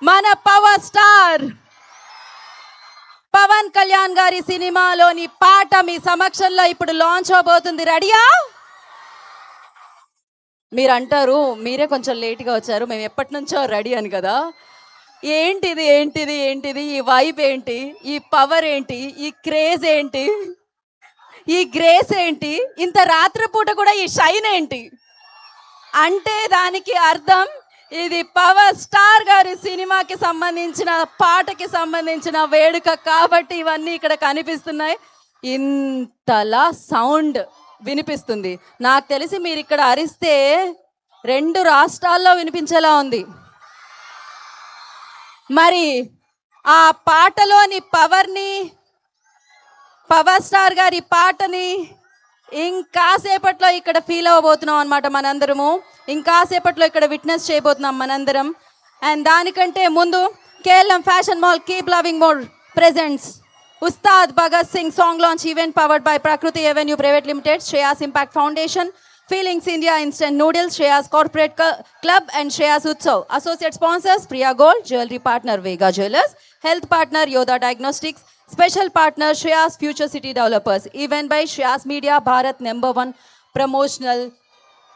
మన power star Pawan Kalyan గారి సినిమాలోని పాట మీ సమక్షంలో ఇప్పుడు లాంచ్ అవబోతుంది. రెడీయా? మీరు అంటారు మీరే కొంచెం లేట్గా వచ్చారు, మేము ఎప్పటి నుంచో రెడీ అని కదా. ఏంటిది ఏంటిది ఏంటిది, ఈ వైబ్ ఏంటి, ఈ పవర్ ఏంటి, ఈ క్రేజ్ ఏంటి, ఈ గ్రేస్ ఏంటి, ఇంత రాత్రిపూట కూడా ఈ షైన్ ఏంటి అంటే దానికి అర్థం ఇది పవర్ స్టార్ గారి సినిమాకి సంబంధించిన పాటకి సంబంధించిన వేడుక కాబట్టి ఇవన్నీ ఇక్కడ కనిపిస్తున్నాయి. ఇంతలా సౌండ్ వినిపిస్తుంది. నాకు తెలిసి మీరు ఇక్కడ అరిస్తే 2 రాష్ట్రాల్లో వినిపించేలా ఉంది. మరి ఆ పాటలోని పవర్ని, పవర్ స్టార్ గారి పాటని ఇంకాసేపట్లో ఇక్కడ ఫీల్ అవ్వబోతున్నాం అనమాట మనందరము. ఇంకాసేపట్లో ఇక్కడ విట్నెస్ చేయబోతున్నాం మనందరం. అండ్ దానికంటే ముందు KLM fashion mall keep loving more presents Ustad Bhagat Singh song launch event powered by Prakruti avenue private limited, Shreyas impact foundation, feelings India instant noodles, Shreyas corporate club and Shreyas Utsav. Associate sponsors Priya gold, jewellery partner Vega jewellers, health partner Yodha diagnostics, special partner Shreyas future city developers. Event by Shreyas media, Bharat #1 promotional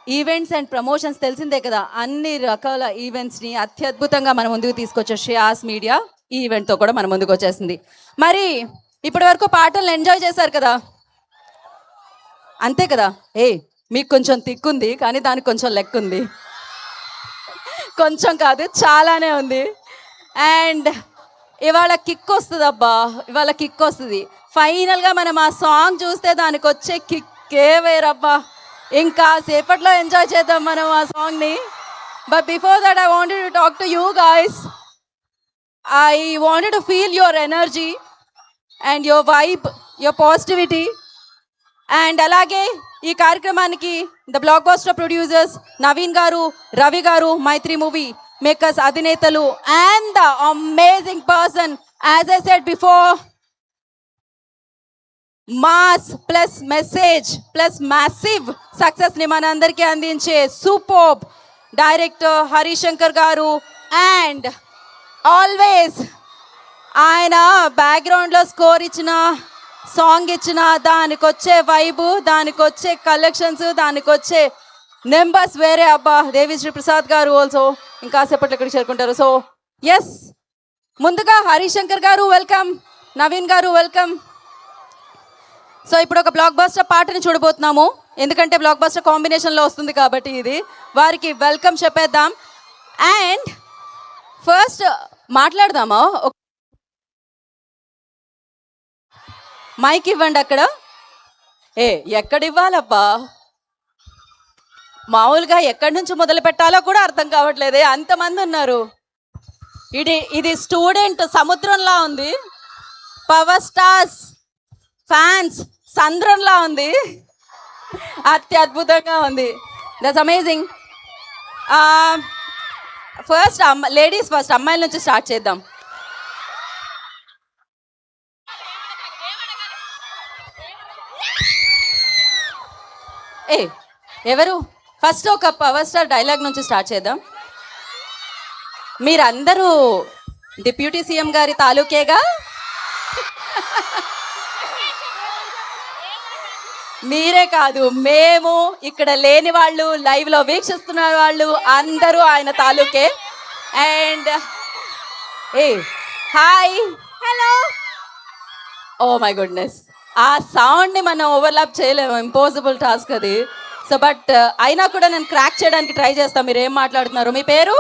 events and promotions. తెలిసిందే కదా, అన్ని రకాల ఈవెంట్స్ని అత్యద్భుతంగా మన ముందుకు తీసుకొచ్చే Shreyas media ఈ ఈవెంట్తో కూడా మన ముందుకు వచ్చేసింది. మరి ఇప్పటి వరకు పాటలను ఎంజాయ్ చేశారు కదా, అంతే కదా. మీకు కొంచెం తిక్కుంది కానీ దానికి కొంచెం లెక్క ఉంది. కొంచెం కాదు, చాలానే ఉంది. అండ్ ఇవాళ కిక్ వస్తుంది అబ్బా, ఇవాళ కిక్ వస్తుంది. ఫైనల్గా మనం ఆ సాంగ్ చూస్తే దానికి వచ్చే కిక్కే వేరబ్బా. ఇంకా సేపట్లో ఎంజాయ్ చేద్దాం మనం ఆ సాంగ్ని. But before that I wanted to talk to you guys. I wanted to feel your energy and your vibe, your positivity. And అలాగే ఈ కార్యక్రమానికి the blockbuster producers Naveen garu, Ravi garu, Mythri movie makers అధినేతలు and the amazing person, as I said before, mass plus message plus massive సక్సెస్ని మనందరికీ అందించే superb director Harishankar garu. And always ఆయన బ్యాక్గ్రౌండ్లో score ఇచ్చిన, సాంగ్ ఇచ్చిన, దానికి వచ్చే వైబు, దానికి వచ్చే కలెక్షన్స్, దానికి వచ్చే నెంబర్స్ వేరే అబ్బా. దేవిశ్రీ ప్రసాద్ గారు ఆల్సో ఇంకాసేపట్లో ఇక్కడికి చేరుకుంటారు. సో ఎస్, ముందుగా హరిశంకర్ గారు వెల్కమ్, నవీన్ గారు వెల్కమ్. సో ఇప్పుడు ఒక బ్లాక్ బస్టర్ పాటని చూడబోతున్నాము, ఎందుకంటే బ్లాక్ బస్టర్ కాంబినేషన్లో వస్తుంది కాబట్టి ఇది వారికి వెల్కమ్ చెప్పేద్దాం. అండ్ ఫస్ట్ మాట్లాడదామా, మైక్ ఇవ్వండి అక్కడ. ఎక్కడ ఇవ్వాలబ్బా, మామూలుగా ఎక్కడి నుంచి మొదలు పెట్టాలో కూడా అర్థం కావట్లేదే, అంతమంది ఉన్నారు. ఇది స్టూడెంట్ సముద్రంలా ఉంది, పవర్ స్టార్స్ ఫ్యాన్స్ సంద్రంలా ఉంది, అత్యద్భుతంగా ఉంది. That's amazing. First ladies first, అమ్మాయిల నుంచి స్టార్ట్ చేద్దాం. ఎవరు ఫస్ట్? ఒక పవర్ స్టార్ డైలాగ్ నుంచి స్టార్ట్ చేద్దాం. మీరందరూ డిప్యూటీ సీఎం గారి తాలూకేగా. మీరే కాదు, మేము ఇక్కడ లేని వాళ్ళు, లైవ్లో వీక్షిస్తున్న వాళ్ళు అందరూ ఆయన తాలూకే. And hi, hello, oh my goodness, ఆ సౌండ్ని మనం ఓవర్లాప్ చేయలేము, ఇంపాసిబుల్ టాస్క్ అది. సో బట్ అయినా కూడా నేను క్రాక్ చేయడానికి ట్రై చేస్తాను. మీరు ఏం మాట్లాడుతున్నారు? మీ పేరు?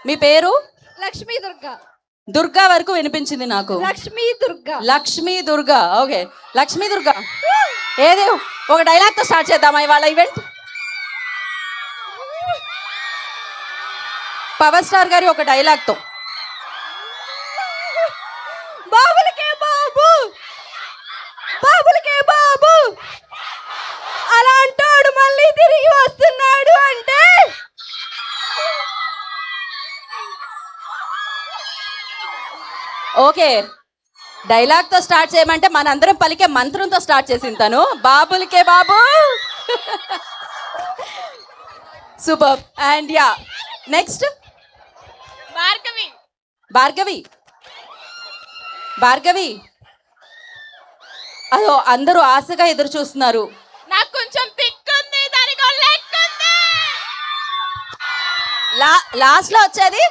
మీ పేరు? లక్ష్మీ దుర్గా. దుర్గా వరకు వినిపించింది నాకు. లక్ష్మీ దుర్గా. లక్ష్మీ దుర్గా, ఓకే. లక్ష్మీ దుర్గా, ఏది ఒక డైలాగ్తో స్టార్ట్ చేద్దామా ఇవాళ ఈవెంట్? పవర్ స్టార్ గారి ఒక డైలాగ్తో. బాబులకే బాబు, బాబులకే బాబు, అలా అంటాడు మళ్ళీ తిరిగి వస్తున్నాడు అంటే ఓకే, డైలాగ్తో స్టార్ట్ చేయమంటే మనందరం పలికే మంత్రంతో స్టార్ట్ చేసింది తను. బాబులకే బాబు. సూపర్. And ya, next. బాయ్ భార్గవి భార్గవి భార్గవి అదో అందరూ ఆశగా ఎదురు చూస్తున్నారు. నాకు కొంచెం తిక్కుంది, దానికి లెక్కుంది. లాస్ట్ లో వచ్చేది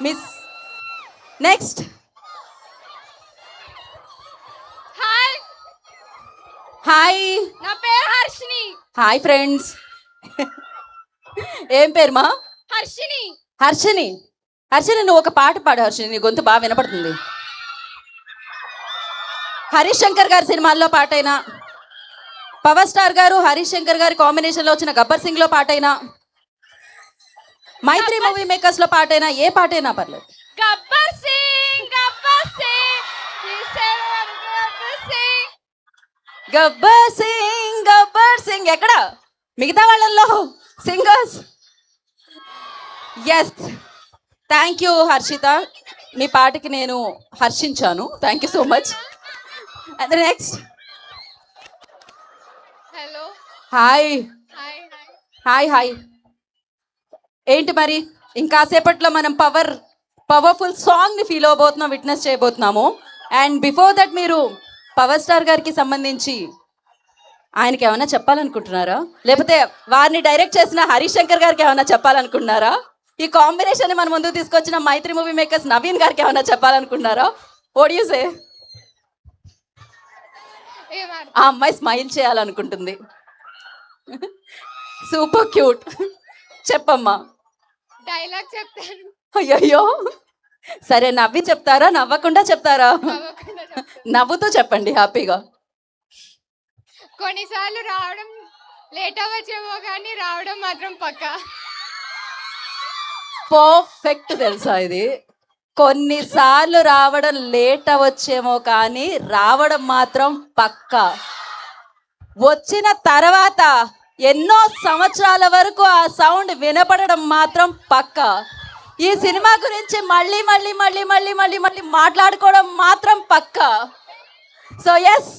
మిస్. నెక్స్ట్. Hi hi. నా పేరు హర్షిని. Hi friends. ఏం పేరు మా? హర్షిని. హర్షిని. హర్షిని నువ్వు ఒక పాట పాడు హర్షిని, నీ గొంతు బాగా వినపడుతుంది. హరీష్ శంకర్ గారి సినిమాల్లో పాటైనా, పవర్ స్టార్ గారు హరీష్ శంకర్ గారి కాంబినేషన్లో వచ్చిన గబ్బర్ సింగ్ లో పాటైనా, మైత్రి మూవీ మేకర్స్ లో పాటైనా, ఏ పాటైనా పర్లేదు. గబ్బర్ సింగ్ గబ్బర్ సింగ్ గబ్బర్ సింగ్ గబ్బర్ సింగ్ ఎక్కడ మిగతా వాళ్ళల్లో singers? Yes, thank you Harshita, మీ పాటకి నేను హర్షించాను. Thank you so much. And next. Hello. Hi hi hi hi. ఏంటి మరి ఇంకాసేపట్లో మనం పవర్ఫుల్ సాంగ్ని ఫీల్ అవబోతున్నాం, విట్నెస్ చేయబోతున్నాము. అండ్ బిఫోర్ దట్ మీరు పవర్ స్టార్ గారికి సంబంధించి ఆయనకి ఏమైనా చెప్పాలనుకుంటున్నారా, లేకపోతే వారిని డైరెక్ట్ చేసిన హరీష్ శంకర్ గారికి ఏమైనా చెప్పాలనుకుంటున్నారా, ఈ కాంబినేషన్ మన ముందుకు తీసుకొచ్చిన మైత్రి మూవీ మేకర్స్ నవీన్ గారికి ఏమైనా చెప్పాలనుకుంటున్నారా? What you say? ఆ అమ్మాయి స్మైల్ చేయాలనుకుంటుంది. Super cute. చెప్పమ్మా. డైలాగ్ చెప్తాను. అయ్యయ్యో, సరే నవ్వి చెప్తారా నవ్వకుండా చెప్తారా? నవ్వుతూ చెప్పండి హ్యాపీగా. కొన్నిసార్లు రావడం లేట్ అవ్వచ్చేమో కానీ రావడం మాత్రం పక్కా. పర్ఫెక్ట్ తెలుసా ఇది? కొన్నిసార్లు రావడం లేట్ అవ్వచ్చేమో కానీ రావడం మాత్రం పక్కా. వచ్చిన తర్వాత ఎన్నో సంవత్సరాల వరకు ఆ సౌండ్ వినపడడం మాత్రం పక్కా. ఈ సినిమా గురించి మళ్ళీ మళ్ళీ మళ్ళీ మళ్ళీ మళ్ళీ మళ్ళీ మాట్లాడుకోవడం మాత్రం పక్కా. So yes,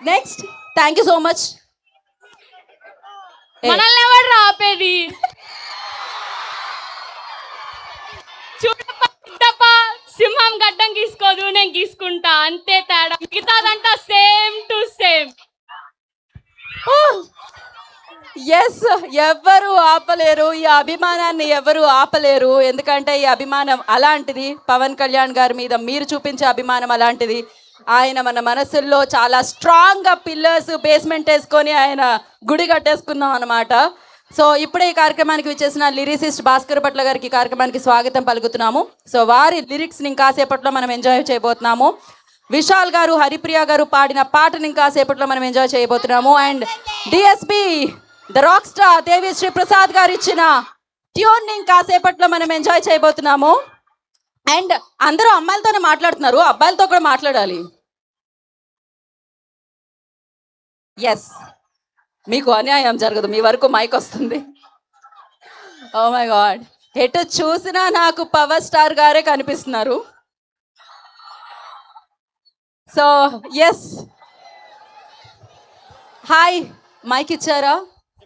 next. Thank you so much. మనల్ని ఎవరు రాపేది? చూడప్ప సింహం గడ్డం గీసుకోదు, నేను గీసుకుంటా, అంతే తేడా. మిగతాదంతా సేమ్ టు సేమ్. ఎస్, ఎవరు ఆపలేరు ఈ అభిమానాన్ని, ఎవరు ఆపలేరు. ఎందుకంటే ఈ అభిమానం అలాంటిది. పవన్ కళ్యాణ్ గారి మీద మీరు చూపించే అభిమానం అలాంటిది. ఆయన మన మనసుల్లో చాలా స్ట్రాంగ్గా పిల్లర్స్ బేస్మెంట్ వేసుకొని ఆయన గుడి కట్టేసుకున్నాం అనమాట. సో ఇప్పుడే ఈ కార్యక్రమానికి విచ్చేసిన లిరిసిస్ట్ భాస్కర్ భట్ల గారికి కార్యక్రమానికి స్వాగతం పలుకుతున్నాము. సో వారి లిరిక్స్ని ఇంకాసేపట్లో మనం ఎంజాయ్ చేయబోతున్నాము. విశాల్ గారు, హరిప్రియ గారు పాడిన పాటని ఇంకాసేపట్లో మనం ఎంజాయ్ చేయబోతున్నాము. And DSP the rock star Devi Sri Prasad garu ఇచ్చిన ట్యూన్ని ఇంకాసేపట్లో మనం ఎంజాయ్ చేయబోతున్నాము. అండ్ అందరూ అమ్మాయిలతోనే మాట్లాడుతున్నారు, అబ్బాయిలతో కూడా మాట్లాడాలి. ఎస్, మీకు అన్యాయం జరగదు, మీ వరకు మైక్ వస్తుంది. ఓ మై గాడ్, ఎటు చూసినా నాకు పవర్ స్టార్ గారే కనిపిస్తున్నారు. So yes, hi. మైక్ ఇచ్చారా?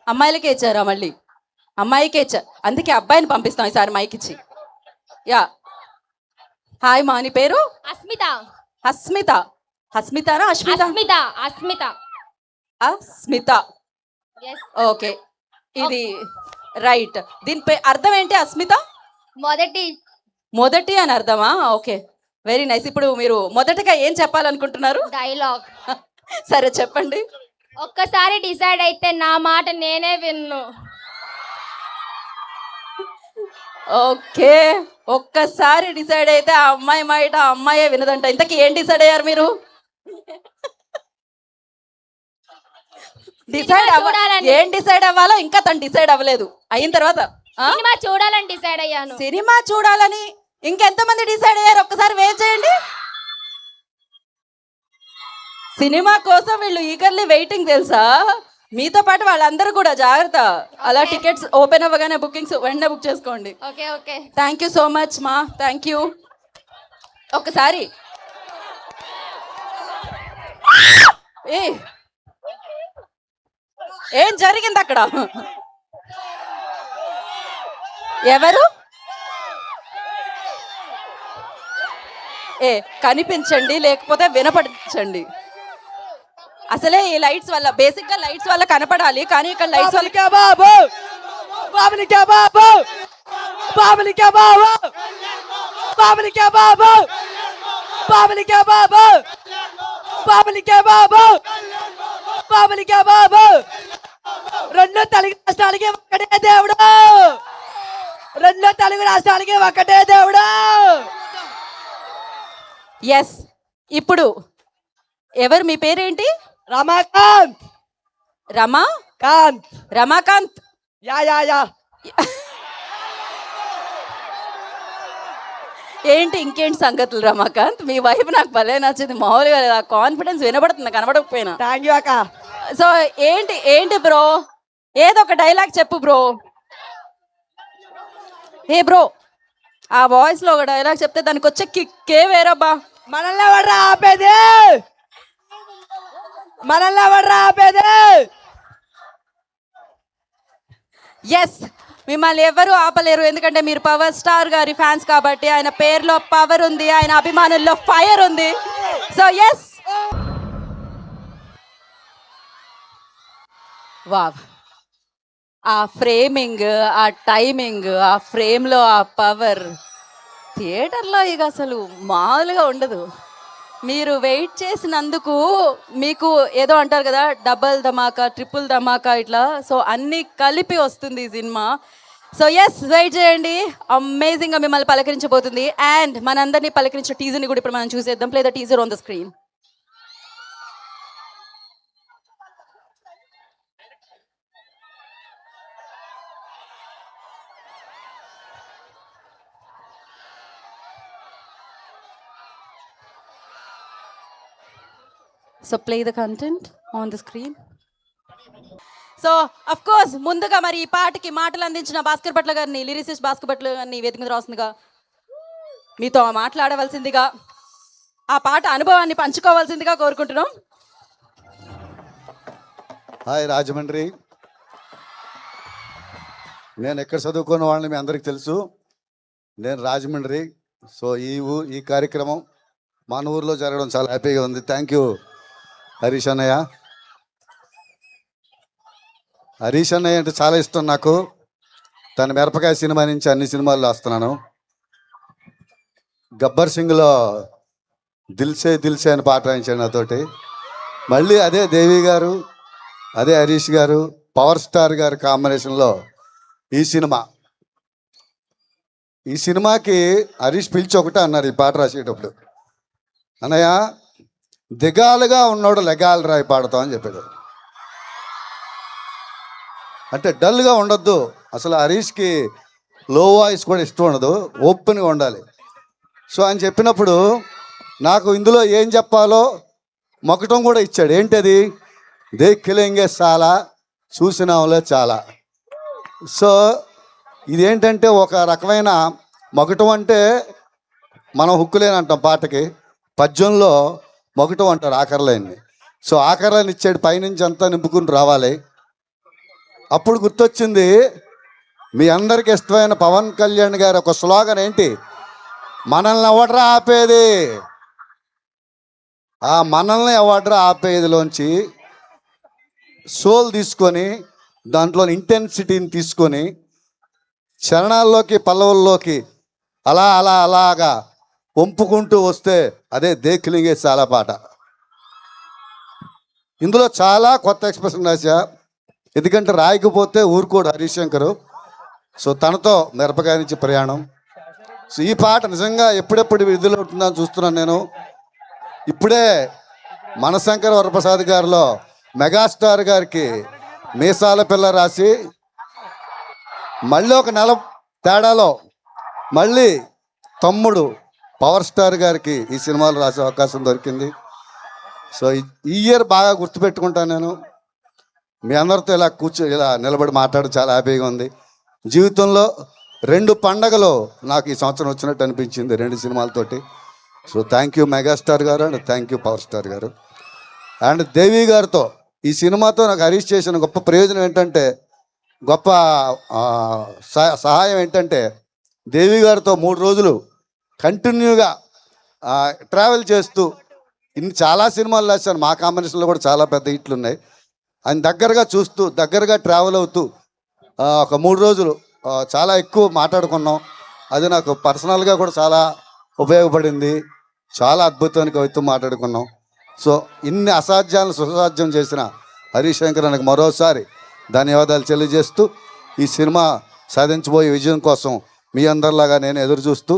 అమ్మాయిలకే ఇచ్చారా? మళ్ళీ అమ్మాయికే ఇచ్చారు, అందుకే అబ్బాయిని పంపిస్తాం ఈసారి మైక్ ఇచ్చి. యా, హాయ్ మా, నీ పేరు? అస్మిత. హస్మిత. హస్మితానా అస్మిత? అస్మిత. అస్మిత. అస్మిత. ఓకే, ఇది రైట్. దీని అర్థం ఏంటి అస్మిత? మొదటి అని అర్థమా? Okay, very nice. ఇప్పుడు మీరు మొదటగా ఏం చెప్పాలనుకుంటున్నారు? డైలాగ్. సరే చెప్పండి. ఒక్కసారి డిసైడ్ అయితే నా మాట నేనే విన్ను. ఓకే, ఒక్కసారి డిసైడ్ అయితే ఆ అమ్మాయి మాట ఆ అమ్మాయే వినదంట. ఇంతకీ ఏం డిసైడ్ అయ్యారు మీరు? ఏం డిసైడ్ అవ్వాలో ఇంకా తను డిసైడ్ అవ్వలేదు. అయిన తర్వాత సినిమా చూడాలని డిసైడ్ అయ్యాను. సినిమా చూడాలని ఇంకెంతమంది డిసైడ్ అయ్యారు? ఒక్కసారి వేవ్ చేయండి. సినిమా కోసం వీళ్ళు ఈగర్లీ వెయిటింగ్ తెలుసా? మీతో పాటు వాళ్ళందరూ కూడా జాగ్రత్త. అలా టికెట్స్ ఓపెన్ అవ్వగానే బుకింగ్స్ వెంటనే బుక్ చేసుకోండి. Okay okay, thank you so much మా, థ్యాంక్ యూ. ఒక్కసారి ఏం జరిగింది అక్కడ? ఎవరు? ఏ కనిపించండి లేకపోతే వినపడించండి. అసలే ఈ లైట్స్ వల్ల, బేసిక్ గా లైట్స్ వల్ల కనపడాలి, కానీ ఇక్కడ లైట్స్ వల్ల బాబు బాబునికే బాబు బాబునికే బాబు బాబునికే బాబు బాబునికే బాబు బాబునికే బాబు బాబునికే బాబు రెండు తెలుగు రాష్ట్రాలకి ఒక్కటే దేవుడు, రెండు తెలుగు రాష్ట్రాలకి ఒక్కటే దేవుడు. ఎస్. ఇప్పుడు ఎవరు, మీ పేరేంటి? Ramakant Rama Kant Ramakant. Ya ya ya ఏంటి ఇంకేంటి సంగతులు రమాకాంత్? మీ వైపు నాకు భలే నచ్చింది, మామూలుగా లేదు. ఆ కాన్ఫిడెన్స్ వినబడుతుంది కనబడకపోయినా. థ్యాంక్ యూ అక్క. సో ఏంటి ఏంటి బ్రో, ఏదో ఒక డైలాగ్ చెప్పు బ్రో. ఏ బ్రో, ఆ వాయిస్ లో ఒక డైలాగ్ చెప్తే దానికి వచ్చే కిక్కే వేరబ్బా. మనల్ని ఎవడ్రా ఆపేది, మనల్ని ఎవడ్రా ఆపేది. ఎస్, మిమ్మల్ని ఎవరు ఆపలేరు, ఎందుకంటే మీరు పవర్ స్టార్ గారి ఫ్యాన్స్ కాబట్టి. ఆయన పేరులో పవర్ ఉంది, ఆయన అభిమానుల్లో ఫైర్ ఉంది. సో ఎస్, వావ్, ఆ ఫ్రేమింగ్, ఆ టైమింగ్, ఆ ఫ్రేమ్లో ఆ పవర్ థియేటర్లో ఇక అసలు మామూలుగా ఉండదు. మీరు వెయిట్ చేసినందుకు మీకు ఏదో అంటారు కదా, డబల్ ధమాకా, ట్రిపుల్ ధమాకా, ఇట్లా సో అన్నీ కలిపి వస్తుంది ఈ సినిమా. సో ఎస్, వెయిట్ చేయండి, అమేజింగ్గా మిమ్మల్ని పలకరించబోతుంది. అండ్ మనందరినీ పలకరించిన టీజర్ని కూడా ఇప్పుడు మనం చూసేద్దాం. Play the teaser on the screen. So play the content on the screen. So of course ముందుగా మరి ఈ పాటకి మాటలు అందించిన భాస్కర్ భట్ల గారిని, లిరిసిస్ట్ భాస్కర్ భట్ల గారిని వేదిక మీద రాస్తుందిగా మీతో మాట్లాడవలసిందిగా, ఆ పాట అనుభవాన్ని పంచుకోవాల్సిందిగా కోరుకుంటున్నాం. హాయ్ రాజమండ్రి. నేను ఎక్కడ చదువుకున్న వాళ్ళని మీ అందరికీ తెలుసు. నేను రాజమండ్రి. సో ఈ కార్యక్రమం మన ఊర్లో జరగడం చాలా హ్యాపీగా ఉంది. థ్యాంక్ యూ హరీష్ అన్నయ్య. హరీష్ అన్నయ్య అంటే చాలా ఇష్టం నాకు. తన మిరపకాయ సినిమా నుంచి అన్ని సినిమాల్లో వస్తున్నాను. గబ్బర్ సింగ్లో దిల్సే దిల్సే అని పాట రాయించాడు నాతోటి. మళ్ళీ అదే దేవి గారు, అదే హరీష్ గారు, పవర్ స్టార్ గారి కాంబినేషన్లో ఈ సినిమాకి హరీష్ పిలిచి ఒకటే అన్నారు ఈ పాట రాసేటప్పుడు, అన్నయ్య దిగాలుగా ఉన్నోడు లెగాలు రాయి పాడతాం అని చెప్పాడు. అంటే డల్గా ఉండొద్దు. అసలు హరీష్కి లో వాయిస్ కూడా ఇష్టం ఉండదు, ఓపెన్గా ఉండాలి. సో అని చెప్పినప్పుడు నాకు ఇందులో ఏం చెప్పాలో మొక్కటం కూడా ఇచ్చాడు. ఏంటది? దేఖిలేంగే చాలా, చూసినాంలే చాలా. సో ఇదేంటంటే ఒక రకమైన మొగటం అంటే మనం హుక్కులేని అంటాం పాటకి, పద్యంలో మొగటం అంటారు ఆఖరలైన్ని. సో ఆఖరలైన ఇచ్చాడు, పైనుంచి అంతా నింపుకుని రావాలి. అప్పుడు గుర్తొచ్చింది మీ అందరికి ఇష్టమైన పవన్ కళ్యాణ్ గారు ఒక స్లోగన్ ఏంటి, మనల్ని ఎవడ్రా ఆపేది. ఆ మనల్ని ఎవడ్రా ఆపేదిలోంచి సోల్ తీసుకొని, దాంట్లో ఇంటెన్సిటీని తీసుకొని చరణాల్లోకి పల్లవుల్లోకి అలాగా వంపుకుంటూ వస్తే అదే దేఖిలింగే చాలా పాట. ఇందులో చాలా కొత్త ఎక్స్ప్రెషన్ రాశా, ఎందుకంటే రాయకపోతే ఊరుకోడు హరీష్ శంకర్. సో తనతో మిరపకాయ నుంచి ప్రయాణం. సో ఈ పాట నిజంగా ఎప్పుడెప్పుడు విడుదల అవుతుందని చూస్తున్నాను నేను. ఇప్పుడే మనశంకర్ వరప్రసాద్ గారిలో మెగాస్టార్ గారికి మీసాల పిల్ల రాసి, మళ్ళీ ఒక నెల తేడాలో మళ్ళీ తమ్ముడు పవర్ స్టార్ గారికి ఈ సినిమాలు రాసే అవకాశం దొరికింది. సో ఈ ఇయర్ బాగా గుర్తుపెట్టుకుంటాను నేను. మీ అందరితో ఇలా నిలబడి మాట్లాడి చాలా హ్యాపీగా ఉంది. జీవితంలో 2 పండగలు నాకు ఈ సంవత్సరం వచ్చినట్టు అనిపించింది, 2 సినిమాలతోటి. సో థ్యాంక్ యూ మెగాస్టార్ గారు and thank you power star గారు. అండ్ దేవి గారితో ఈ సినిమాతో నాకు హరీష్ చేసిన గొప్ప ప్రయోజనం ఏంటంటే, గొప్ప సహాయం ఏంటంటే, దేవి గారితో 3 రోజులు కంటిన్యూగా ట్రావెల్ చేస్తూ చాలా సినిమాలు రాశాను, మా కాంబినేషన్లో కూడా చాలా పెద్ద హిట్లు ఉన్నాయి. ఆయన దగ్గరగా చూస్తూ దగ్గరగా ట్రావెల్ అవుతూ ఒక 3 రోజులు చాలా ఎక్కువ మాట్లాడుకున్నాం. అది నాకు పర్సనల్గా కూడా చాలా ఉపయోగపడింది. చాలా అద్భుతమైన కవిత్వం మాట్లాడుకున్నాం. సో ఇన్ని అసాధ్యాలను సుసాధ్యం చేసిన హరీష్ శంకర్ నాకు మరోసారి ధన్యవాదాలు తెలియజేస్తూ ఈ సినిమా సాధించబోయే విజయం కోసం మీ అందరిలాగా నేను ఎదురు చూస్తూ,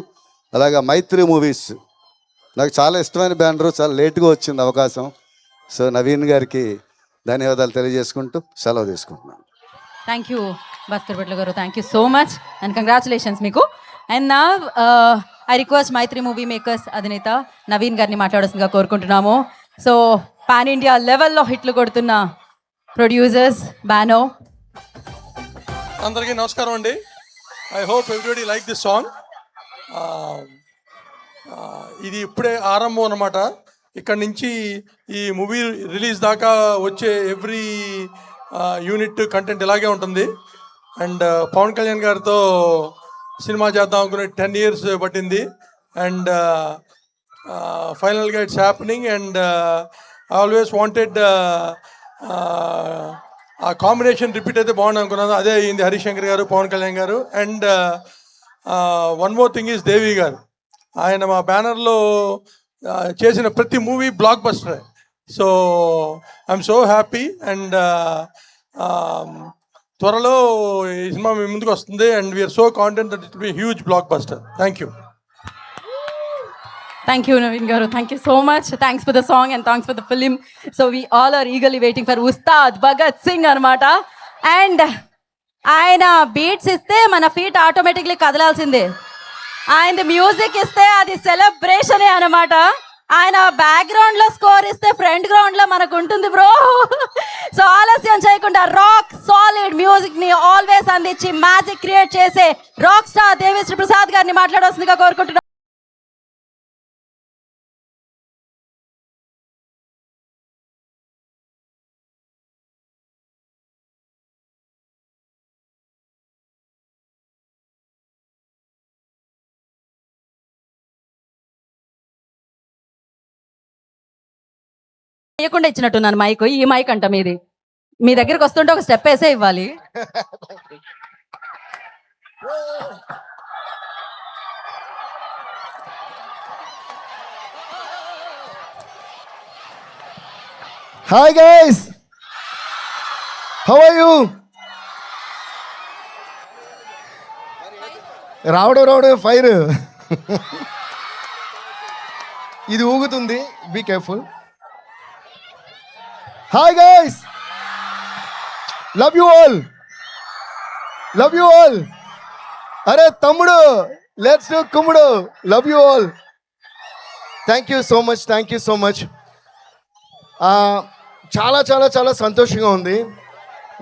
అలాగే మైత్రి మూవీస్ నాకు చాలా ఇష్టమైన బ్యానరు, చాలా లేట్గా వచ్చింది అవకాశం. సో నవీన్ గారికి ధన్యవాదాలు తెలియజేసుకుంటూ సెలవు తీసుకుంటున్నాను. Thank you Bhaskar Bhatla garu, thank you so much and congratulations మీకు. అండ్ నా I request Mythri movie makers అధినేత నవీన్ గారిని మాట్లాడాల్సిందిగా కోరుకుంటున్నాము. సో పాన్ ఇండియా లెవెల్లో హిట్లు కొడుతున్న ప్రొడ్యూసర్స్ బానో. అందరికీ నమస్కారం అండి. I hope everybody like this song. ఇది ఇప్పుడే ఆరంభం అన్నమాట. ఇక్కడ నుంచి ఈ మూవీ రిలీజ్ దాకా వచ్చే ఎవ్రీ యూనిట్ కంటెంట్ ఇలాగే ఉంటుంది. అండ్ పవన్ కళ్యాణ్ గారితో సినిమా చేద్దాం అనుకునే 10 years పట్టింది. అండ్ ఫైనల్గా it's happening. And I always wanted ఆ కాంబినేషన్ రిపీట్ అయితే బాగుంది అనుకున్నాను. అదే అయింది, హరీష్ శంకర్ గారు, Pawan Kalyan garu. And one more thing is Devi garu. ఆయన మా బ్యానర్లో చేసిన ప్రతి movie blockbuster. So I'm so happy. And త్వరలో ఈ సినిమా మీ ముందుకు వస్తుంది. And we're so confident that it will be huge blockbuster. Thank you. Thank you, Naveen Garu. Thank you so much. Thanks for the song and thanks for the film. So we all are eagerly waiting for Ustad Bhagat Singh anamata. And ఆయన beats ఇస్తే మన feet automatically కదలాల్సిందే. ఆయన music ఇస్తే అది సెలబ్రేషనే అనమాట. ఆయన background లో score ఇస్తే ఫ్రంట్ గ్రౌండ్ లో మనకు ఉంటుంది బ్రో. సో ఆలస్యం చేయకుండా రాక్ సాలిడ్ మ్యూజిక్ ని ఆల్వేస్ అందించి మ్యాజిక్ క్రియేట్ చేసే రాక్ స్టార్ దేవిశ్రీ ప్రసాద్ గారిని మాట్లాడాల్సిందిగా కోరుకుంటున్నాను. చేయకుండా ఇచ్చినట్టున్నాను మైక్. ఈ మైక్ అంట మీది. మీ దగ్గరికి వస్తుంటే ఒక స్టెప్ వేసే ఇవ్వాలి. Hi guys, how are you? రావడం ఫైర్ ఇది ఊగుతుంది, be careful. Hi guys, love you all, love you all. అరే తమ్ముడు, లెట్స్ డూ కుమ్ముడు. Love you all. Thank you so much, thank you so much. చాలా చాలా చాలా సంతోషంగా ఉంది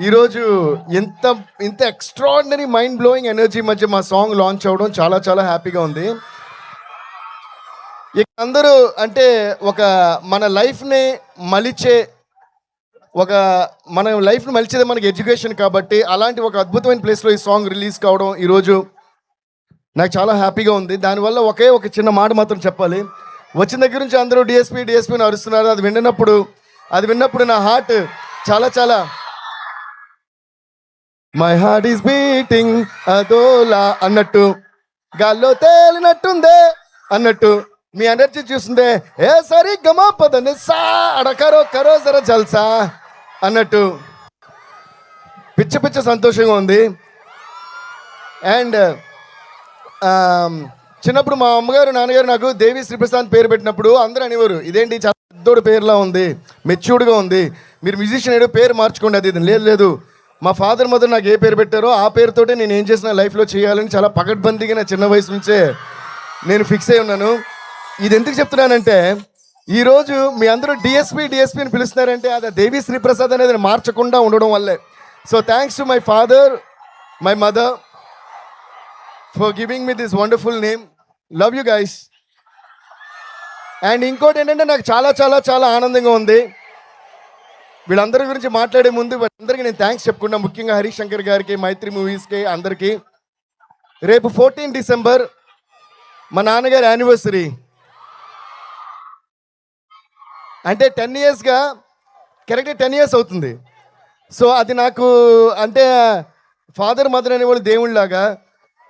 ఈరోజు. ఇంత ఎక్స్ట్రాడినరీ మైండ్ బ్లోయింగ్ ఎనర్జీ మధ్య మా సాంగ్ లాంచ్ అవ్వడం చాలా చాలా హ్యాపీగా ఉంది. అందరూ అంటే ఒక మన లైఫ్ని మలిచే మన లైఫ్ని మలిచేదే మనకి ఎడ్యుకేషన్ కాబట్టి, అలాంటి ఒక అద్భుతమైన ప్లేస్లో ఈ సాంగ్ రిలీజ్ కావడం ఈరోజు నాకు చాలా హ్యాపీగా ఉంది. దానివల్ల ఒక చిన్న మాట మాత్రం చెప్పాలి. వచ్చిన దగ్గర నుంచి అందరూ డిఎస్పీని అరుస్తున్నారు. అది విన్నప్పుడు నా హార్ట్ చాలా చాలా, మై హార్ట్ ఈస్ బీటింగ్ అదోలా అన్నట్టు, గాల్లో తేలినట్టుందే అన్నట్టు, మీ ఎనర్జీ చూస్తుందే ఏ సరి గమా పదని సా అడకరో కరో జర జల్సా అన్నట్టు పిచ్చ సంతోషంగా ఉంది. అండ్ చిన్నప్పుడు మా అమ్మగారు నాన్నగారు నాకు దేవి శ్రీప్రసాద్ పేరు పెట్టినప్పుడు అందరూ అనేవారు, ఇదేంటి చాలా పెద్దోడు పేరులా ఉంది, మెచ్యూర్డ్గా ఉంది, మీరు మ్యూజిషియన్ ఏదో పేరు మార్చుకోండి. అది లేదు, మా ఫాదర్ మదర్ నాకు ఏ పేరు పెట్టారో ఆ పేరుతోటే నేను ఏం చేసిన లైఫ్లో చేయాలని చాలా పకడ్బందీగా నా చిన్న వయసు నుంచే నేను ఫిక్స్ అయి ఉన్నాను. ఇది ఎందుకు చెప్తున్నానంటే, ఈరోజు మీ అందరూ డిఎస్పీని పిలుస్తున్నారంటే అది దేవి శ్రీప్రసాద్ అనేది మార్చకుండా ఉండడం వల్లే. So thanks to my father, my mother for giving me this wonderful name. Love you guys. And ఇంకోటి ఏంటంటే నాకు చాలా చాలా చాలా ఆనందంగా ఉంది. వీళ్ళందరి గురించి మాట్లాడే ముందు వీళ్ళందరికీ నేను థ్యాంక్స్ చెప్పుకున్నా, ముఖ్యంగా హరీష్ శంకర్ గారికి, మైత్రి మూవీస్కి, అందరికీ. రేపు 14 December మా నాన్నగారి యానివర్సరీ. అంటే 10 ఇయర్స్గా కరెక్ట్గా 10 ఇయర్స్ అవుతుంది. సో అది నాకు అంటే ఫాదర్ మదర్ అనేవాళ్ళు దేవుళ్ళలాగా,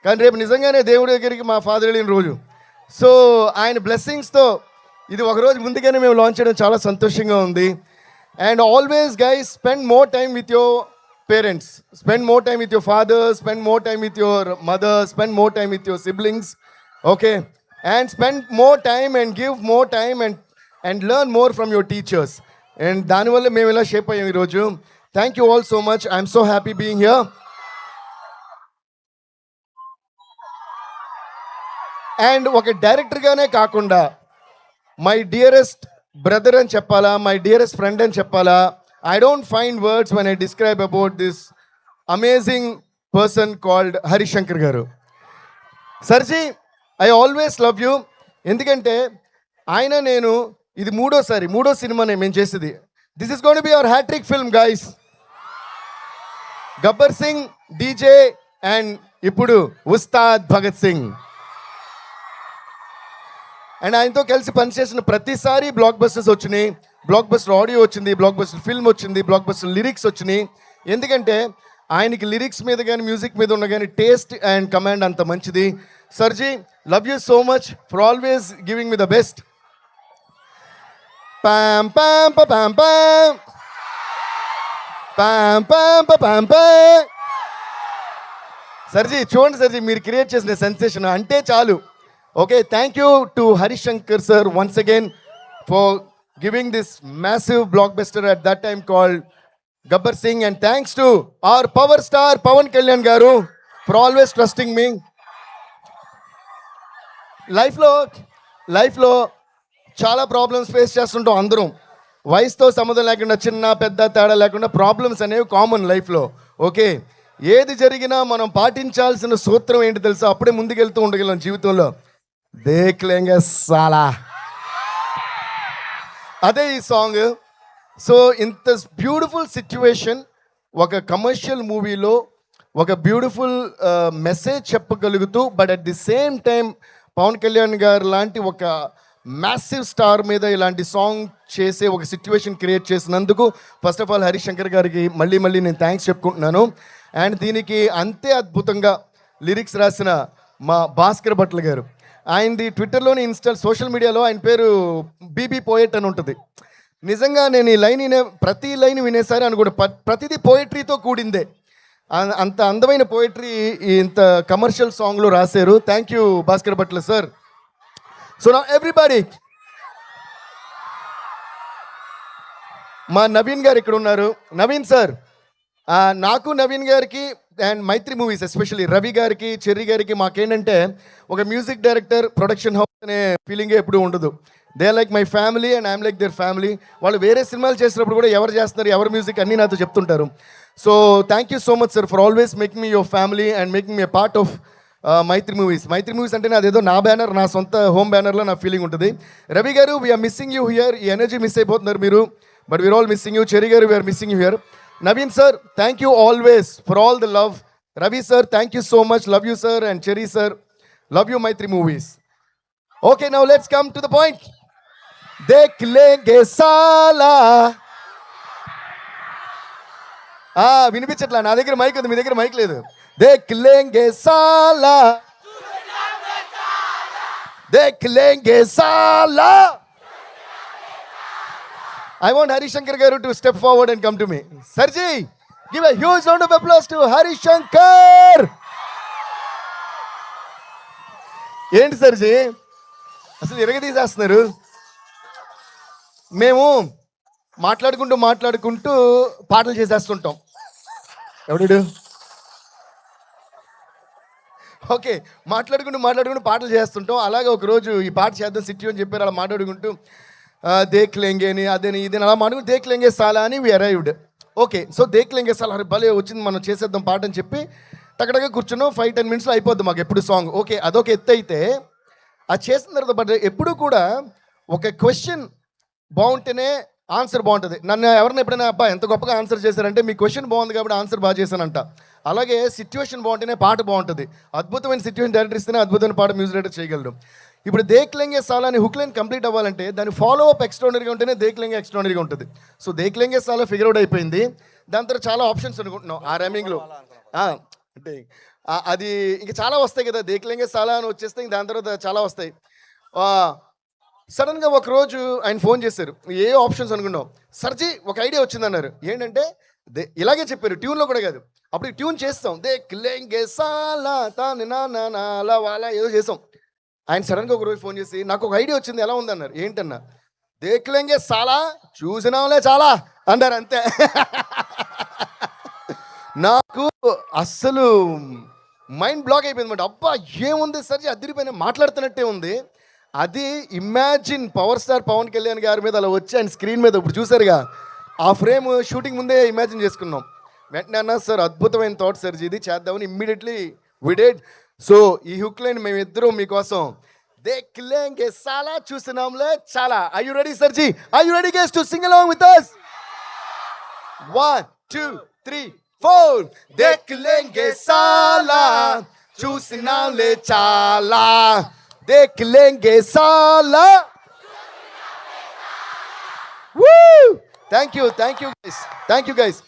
కానీ రేపు నిజంగానే దేవుడి దగ్గరికి మా ఫాదర్ వెళ్ళిన రోజు. సో ఆయన బ్లెస్సింగ్స్తో ఇది ఒకరోజు ముందుగానే మేము లాంచ్ చేయడం చాలా సంతోషంగా ఉంది. And always guys spend more time with your parents, spend more time with your father, spend more time with your mother, spend more time with your siblings, okay, and spend more time and give more time and learn more from your teachers. And దానివల్ల మేము ఇలా shape అయ్యాం ఈరోజు. Thank you all so much. I'm so happy being here. And ఒక డైరెక్టర్గానే కాకుండా my dearest brother అని చెప్పాలా, my dearest friend అని చెప్పాలా. I don't find words when I describe about this amazing person called Harishankar గారు. సర్జీ, ఐ ఆల్వేస్ లవ్ యూ. ఎందుకంటే ఆయన నేను ఇది మూడో సినిమానే మేము చేసేది. This is gonna be our hat trick film guys. Gabbar Singh, DJ and ఇప్పుడు ఉస్తాద్ భగత్ సింగ్. అండ్ ఆయనతో కలిసి పనిచేసిన ప్రతిసారి బ్లాక్ బస్టర్స్ వచ్చినాయి, బ్లాక్ బస్టర్ ఆడియో వచ్చింది, బ్లాక్ బస్టర్ ఫిల్మ్ వచ్చింది, బ్లాక్ బస్టర్ లిరిక్స్ వచ్చినాయి. ఎందుకంటే ఆయనకి లిరిక్స్ మీద కానీ మ్యూజిక్ మీద ఉన్న కానీ టేస్ట్ అండ్ కమాండ్ అంత మంచిది. సర్జీ, love you so much for always giving me the best. Palm palm palm palm palm palm palm palm. సర్జీ చూడండి సర్జీ, మీరు క్రియేట్ చేసిన సెన్సేషన్ అంటే చాలు. Okay, thank you to Harishankar sir once again for giving this massive blockbuster at that time called Gabbar Singh, and thanks to our power star Pawan Kalyan garu for always trusting me. Life lo చాలా problems face చేస్తుంటాం అందరం. వయసుతో సంబంధం లేకుండా, చిన్న పెద్ద తేడా లేకుండా ప్రాబ్లమ్స్ అనేవి కామన్ లైఫ్లో. ఓకే, ఏది జరిగినా మనం పాటించాల్సిన సూత్రం ఏంటి తెలుసా? అప్పుడే ముందుకెళ్తూ ఉండగలం జీవితంలో. దేఖ్ లేంగే సాలా, అదే ఈ సాంగ్. సో ఇంత బ్యూటిఫుల్ సిచ్యువేషన్, ఒక కమర్షియల్ మూవీలో ఒక బ్యూటిఫుల్ మెసేజ్ చెప్పగలుగుతూ, but at the same time Pawan Kalyan garu లాంటి ఒక మ్యాసివ్ స్టార్ మీద ఇలాంటి సాంగ్ చేసే ఒక సిచ్యువేషన్ క్రియేట్ చేసినందుకు ఫస్ట్ ఆఫ్ ఆల్ హరిశంకర్ గారికి మళ్ళీ నేను థ్యాంక్స్ చెప్పుకుంటున్నాను. అండ్ దీనికి అంతే అద్భుతంగా లిరిక్స్ రాసిన మా భాస్కర్ భట్ల గారు, ఆయనది ట్విట్టర్లోని సోషల్ మీడియాలో ఆయన పేరు బీబీ పోయెట్ అని ఉంటుంది. నిజంగా నేను ఈ లైన్ ప్రతి లైన్ వినేసారి అనుకోండి, ప్రతిదీ పోయట్రీతో కూడిందే. అంత అందమైన పోయట్రీ ఇంత కమర్షియల్ సాంగ్లో రాశారు. Thank you Bhaskar Bhatla sir. So నా ఎవ్రీబడి, మా నవీన్ గారు ఇక్కడ ఉన్నారు. నవీన్ సార్, నాకు నవీన్ గారికి and Mythri movies especially Ravi గారికి, చెర్రీ గారికి మాకేంటంటే ఒక మ్యూజిక్ డైరెక్టర్, ప్రొడక్షన్ హౌస్ అనే ఫీలింగే ఎప్పుడు ఉండదు. They like my family and I'm like their family. వాళ్ళు వేరే సినిమాలు చేసినప్పుడు కూడా ఎవరు చేస్తున్నారు, ఎవరి మ్యూజిక్ అన్నీ నాతో చెప్తుంటారు. So thank you so much sir for always making me your family and making me a part of Mythri movies అంటే అదేదో నా బ్యానర్, నా సొంత హోమ్ బ్యానర్లో నా ఫీలింగ్ ఉంటుంది. Ravi garu, we're missing you here. ఈ ఎనర్జీ మిస్ అయిపోతున్నారు మీరు, but we're all missing you. Cherry garu, we're missing you here. Naveen sir, thank you always for all the love. Ravi sir, thank you so much. Love you sir. And Cherry sir, love you Maitri movies. Okay, now let's come to the point. Dekh lenge sala. వినిపించట్లా, నా దగ్గర mic ఉంది, మీ దగ్గర mic లేదు. Dekh lenge sala. Dekh lenge sala. I want Harishankar garu to step forward and come to me. Sarji, give a huge round of applause to Harishankar. ఏంటి సర్జీ అసలు ఎరగదీసేస్తున్నారు? మేము మాట్లాడుకుంటూ పాటలు చేసేస్తుంటాం. ఎవడు? ఓకే, మాట్లాడుకుంటూ పాటలు చేస్తుంటాం. అలాగే ఒకరోజు ఈ పాట చేద్దాం సిట్టి అని చెప్పారు. అలా మాట్లాడుకుంటూ దేఖ్ లేంగే అని అదని ఇదని అలా మాట్లాడుకుంటూ దేఖ్ లేంగే సాలా అని వి అరైవ్డ్. ఓకే, సో దేఖ్ లేంగే సాలా భలే వచ్చింది, మనం చేసేద్దాం పాట అని చెప్పి టక్కడగా కూర్చున్నాం. 5-10 minutes అయిపోద్ది మాకు ఎప్పుడు సాంగ్. ఓకే, అదొక ఎత్తు అయితే అది చేసిన తర్వాత బట్ ఎప్పుడు కూడా ఒక క్వశ్చన్ బాగుంటేనే ఆన్సర్ బాగుంటుంది. నన్ను ఎవరైనా ఎప్పుడైనా అబ్బా ఎంత గొప్పగా ఆన్సర్ చేశారంటే మీ క్వశ్చన్ బాగుంది కాబట్టి ఆన్సర్ బాగా చేశానంట. అలాగే సిచ్యువేషన్ బాగుంటేనే పాట బాగుంటుంది. అద్భుతమైన సిచ్యువేషన్ డైరెక్టర్ ఇస్తేనే అద్భుతమైన పాట మ్యూజిక్ డైరెక్టర్ చేయగలరు. ఇప్పుడు దేక్లెంగే సాలా అని హుక్ లైన్ కంప్లీట్ అవ్వాలంటే దాని ఫాలో అప్ ఎక్స్ట్రాడనరీగా ఉంటేనే దేక్లెంగే ఎక్స్ట్రాడనరీగా ఉంటుంది. సో దేక్లెంగే సాలా ఫిగర్ అవుట్ అయిపోయింది. దాని తర్వాత చాలా ఆప్షన్స్ అనుకుంటున్నాం ఆ రైమింగ్లో. అంటే అది ఇంకా చాలా వస్తాయి కదా, దేక్లెంగే సాలా అని వచ్చేస్తే ఇంక దాని తర్వాత చాలా వస్తాయి. సడన్గా ఒకరోజు ఆయన ఫోన్ చేశారు, ఏ ఆప్షన్స్ అనుకున్నాం, సర్జీ ఒక ఐడియా వచ్చిందన్నారు. ఏంటంటే ఇలాగే చెప్పారు, ట్యూన్లో కూడా కాదు. అప్పుడు ట్యూన్ చేస్తాం, దేక్లెంగే సాలా తాని నా అలా వాళ్ళ ఏదో చేసాం. ఆయన సడన్గా ఒకరోజు ఫోన్ చేసి నాకు ఒక ఐడియా వచ్చింది, ఎలా ఉందన్నారు. ఏంటన్నా, దేక్లెంగే సాలా చూసినాంలే చాలా అన్నారు, అంతే. నాకు అస్సలు మైండ్ బ్లాక్ అయిపోయింది అనమాట. అబ్బా ఏముంది సర్జీ, అదిరిపోయిన మాట్లాడుతున్నట్టే ఉంది. అది imagine power star Pawan Kalyan గారి మీద అలా వచ్చి ఆయన స్క్రీన్ మీద ఇప్పుడు చూసారుగా, ఆ ఫ్రేమ్ షూటింగ్ ముందే ఇమాజిన్ చేసుకున్నాం. వెంటనే అన్నా సార్ అద్భుతమైన థాట్ సర్జీ, ఇది చేద్దామని ఇమ్మీడియట్లీ వి డిడ్. సో ఈ హుక్ లైన్ మేమిద్దరం మీకోసం దేక్లెంగే సాలా చూసినాంలే చాలా. I you ready సర్జీ? I you ready guys to sing along with us? 1 2 3 4 దేక్లెంగే సాలా చూసినాంలే చాలా, దేక్లెంగే సాలా. Thank you guys.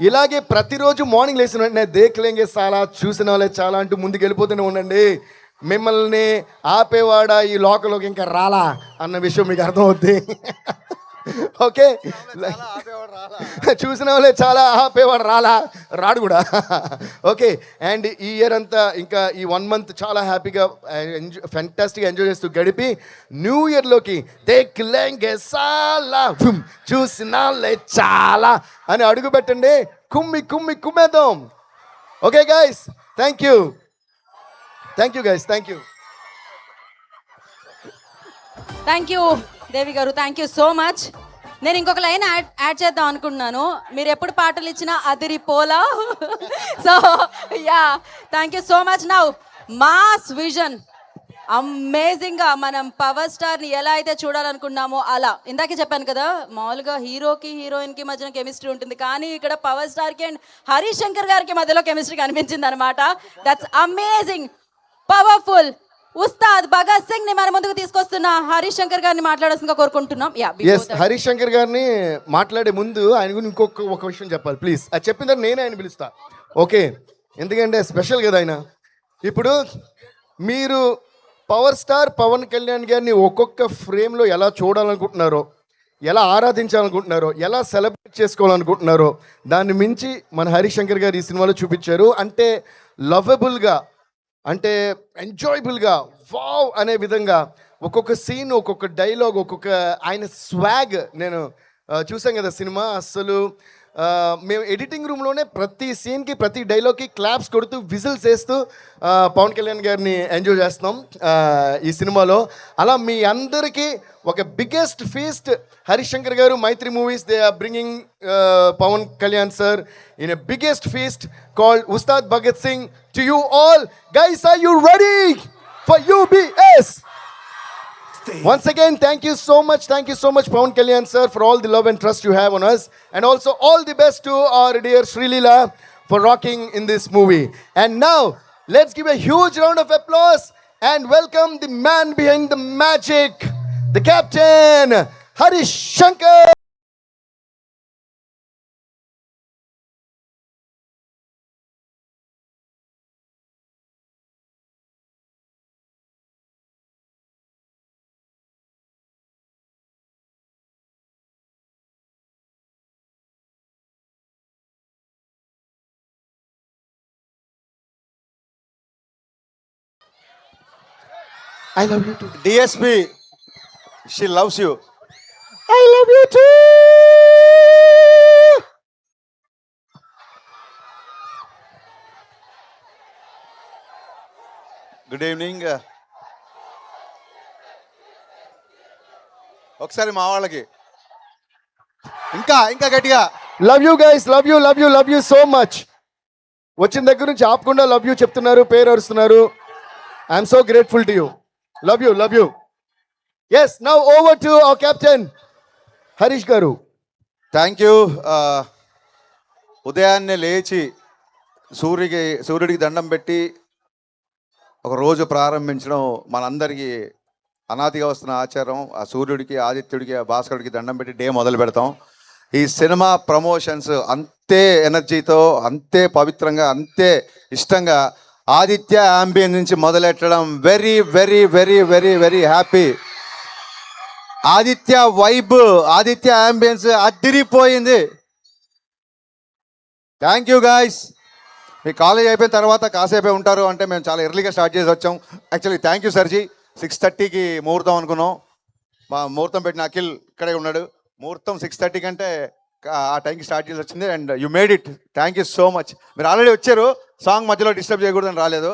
ఇలాగే ప్రతిరోజు మార్నింగ్ లేచిన వెంటనే దేక్లెంగే సాలా చూసిన వాళ్ళే చాలా అంటూ ముందుకు వెళ్ళిపోతూనే ఉండండి. మిమ్మల్ని ఆపేవాడా ఈ లోకంలోకి ఇంకా రాలా అన్న విషయం మీకు అర్థమవుద్ది. ఓకే, చూసిన వాళ్ళే చాలా, ఆపేవాడు రాడు కూడా. ఓకే, అండ్ ఈ ఇయర్ అంతా ఇంకా ఈ 1 month చాలా హ్యాపీగా ఫ్యాంటాస్టిక్గా ఎంజాయ్ చేస్తూ గడిపి న్యూ ఇయర్లోకి దేక్లెంగే సాలా చూసిన వాళ్ళే చాలా అని అడుగు పెట్టండి. కుమ్మేద్దాం. Okay guys, thank you guys, thank you Devi garu, thank you so much. నేను ఇంకొక లైన్ యాడ్ చేద్దాం అనుకుంటున్నాను, మీరు ఎప్పుడు పాటలు ఇచ్చినా అదిరి పోలా. So ya, thank you so much. Now mass vision, అమేజింగ్గా మనం పవర్ స్టార్ని ఎలా అయితే చూడాలనుకున్నామో అలా. ఇందాకే చెప్పాను కదా, మామూలుగా హీరోకి హీరోయిన్కి మధ్యన కెమిస్ట్రీ ఉంటుంది, కానీ ఇక్కడ పవర్ స్టార్కి అండ్ హరీష్ శంకర్ గారికి మధ్యలో కెమిస్ట్రీ కనిపించింది అనమాట. That's amazing, powerful. Ustaad Bhagat Singh ని మన ముందుకు తీసుకొస్తున్న హరీష్ శంకర్ గారిని మాట్లాడాల్సిందిగా కోరుకుంటున్నాం. హరీష్ శంకర్ గారిని మాట్లాడే ముందు ఆయన గురించి ఒక విషయం చెప్పాలి ప్లీజ్. అది చెప్పిన తర్వాత నేనే ఆయన పిలుస్తా. ఓకే, ఎందుకంటే స్పెషల్ కదా ఆయన. ఇప్పుడు మీరు పవర్ స్టార్ పవన్ కళ్యాణ్ గారిని ఒక్కొక్క ఫ్రేమ్లో ఎలా చూడాలనుకుంటున్నారో, ఎలా ఆరాధించాలనుకుంటున్నారో, ఎలా సెలబ్రేట్ చేసుకోవాలనుకుంటున్నారో, దాన్ని మించి మన హరీష్ శంకర్ గారు ఈ సినిమాలో చూపించారు. అంటే లవబుల్గా, అంటే ఎంజాయబుల్గా, వావ్ అనే విధంగా ఒక్కొక్క సీన్, ఒక్కొక్క డైలాగ్, ఒక్కొక్క ఆయన స్వాగ్. నేను చూసాం కదా సినిమా, అస్సలు మేము ఎడిటింగ్ రూమ్లోనే ప్రతి సీన్కి, ప్రతి డైలాగ్కి క్లాప్స్ కొడుతూ, విజిల్స్ వేస్తూ పవన్ కళ్యాణ్ గారిని ఎంజాయ్ చేస్తున్నాం ఈ సినిమాలో. అలా మీ అందరికీ ఒక biggest feast Harish Shankar garu, Mythri movies, they are bringing Pawan Kalyan sir in a biggest feast called Ustad Bhagat Singh to you all. Guys, are you ready for UBS? Once again, thank you so much Pawan Kalyan sir for all the love and trust you have on us, and also all the best to our dear Sri Leela for rocking in this movie. And now let's give a huge round of applause and welcome the man behind the magic, the captain, Harish Shankar. I love you too. DSP, she loves you. I love you too. Good evening. ఒకసారి మా వాళ్ళకి ఇంకా గట్టిగా love you guys, love you so much. వచ్చిన దగ్గర నుంచి ఆపకుండా love you చెప్తున్నారు, పేరు అరుస్తున్నారు. I'm so grateful to you. Love you. Yes, now over to our captain Harish garu. Thank you. ఉదయాన్నే లేచి సూర్యుడికి దండం పెట్టి ఒక రోజు ప్రారంభించడం మనందరికీ అనాదిగా వస్తున్న ఆచారం. ఆ సూర్యుడికి, ఆదిత్యుడికి, ఆ భాస్కరుడికి దండం పెట్టి డే మొదలు పెడతాం. ఈ సినిమా ప్రమోషన్స్ అంతే ఎనర్జీతో, అంతే పవిత్రంగా, అంతే ఇష్టంగా ఆదిత్య అంబియన్స్ నుంచి మొదలెట్టడం very very very very very happy. Aditya vibe, Aditya ambience అదిరిపోయింది. Thank you guys. మీ కాలేజ్ అయిపోయిన తర్వాత కాసేపే ఉంటారు అంటే మేము చాలా ఎర్లీగా స్టార్ట్ చేసి వచ్చాం. యాక్చువల్లీ థ్యాంక్ యూ సర్జీ. 6:30కి ముహూర్తం అనుకున్నాం. మా ముహూర్తం పెట్టిన అఖిల్ ఇక్కడే ఉన్నాడు. ముహూర్తం 6:30 కంటే ఆ టైంకి స్టార్ట్ చేసి వచ్చింది. And you made it. Thank you so much. మీరు ఆల్రెడీ వచ్చారు, సాంగ్ మధ్యలో డిస్టర్బ్ చేయకూడదని రాలేదు.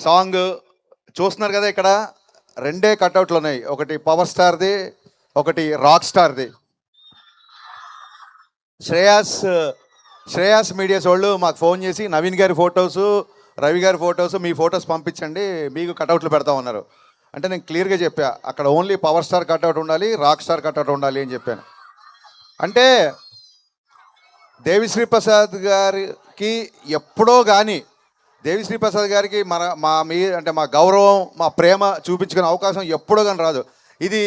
సాంగ్ చూస్తున్నారు కదా, ఇక్కడ 2 కట్అవుట్లు ఉన్నాయి. ఒకటి పవర్ స్టార్ది, ఒకటి రాక్ స్టార్ది. శ్రేయాస్ మీడియాస్ వాళ్ళు మాకు ఫోన్ చేసి నవీన్ గారి ఫొటోసు, రవి గారి ఫొటోసు, మీ ఫొటోస్ పంపించండి, మీకు కట్అవుట్లు పెడతామన్నారు. అంటే నేను క్లియర్గా చెప్పా, అక్కడ ఓన్లీ పవర్ స్టార్ కట్అవుట్ ఉండాలి, రాక్ స్టార్ కట్అవుట్ ఉండాలి అని చెప్పాను. అంటే దేవిశ్రీ ప్రసాద్ గారికి ఎప్పుడో కానీ, దేవిశ్రీ ప్రసాద్ గారికి మా గౌరవం, మా ప్రేమ చూపించుకునే అవకాశం ఎప్పుడో కానీ రాదు. ఇది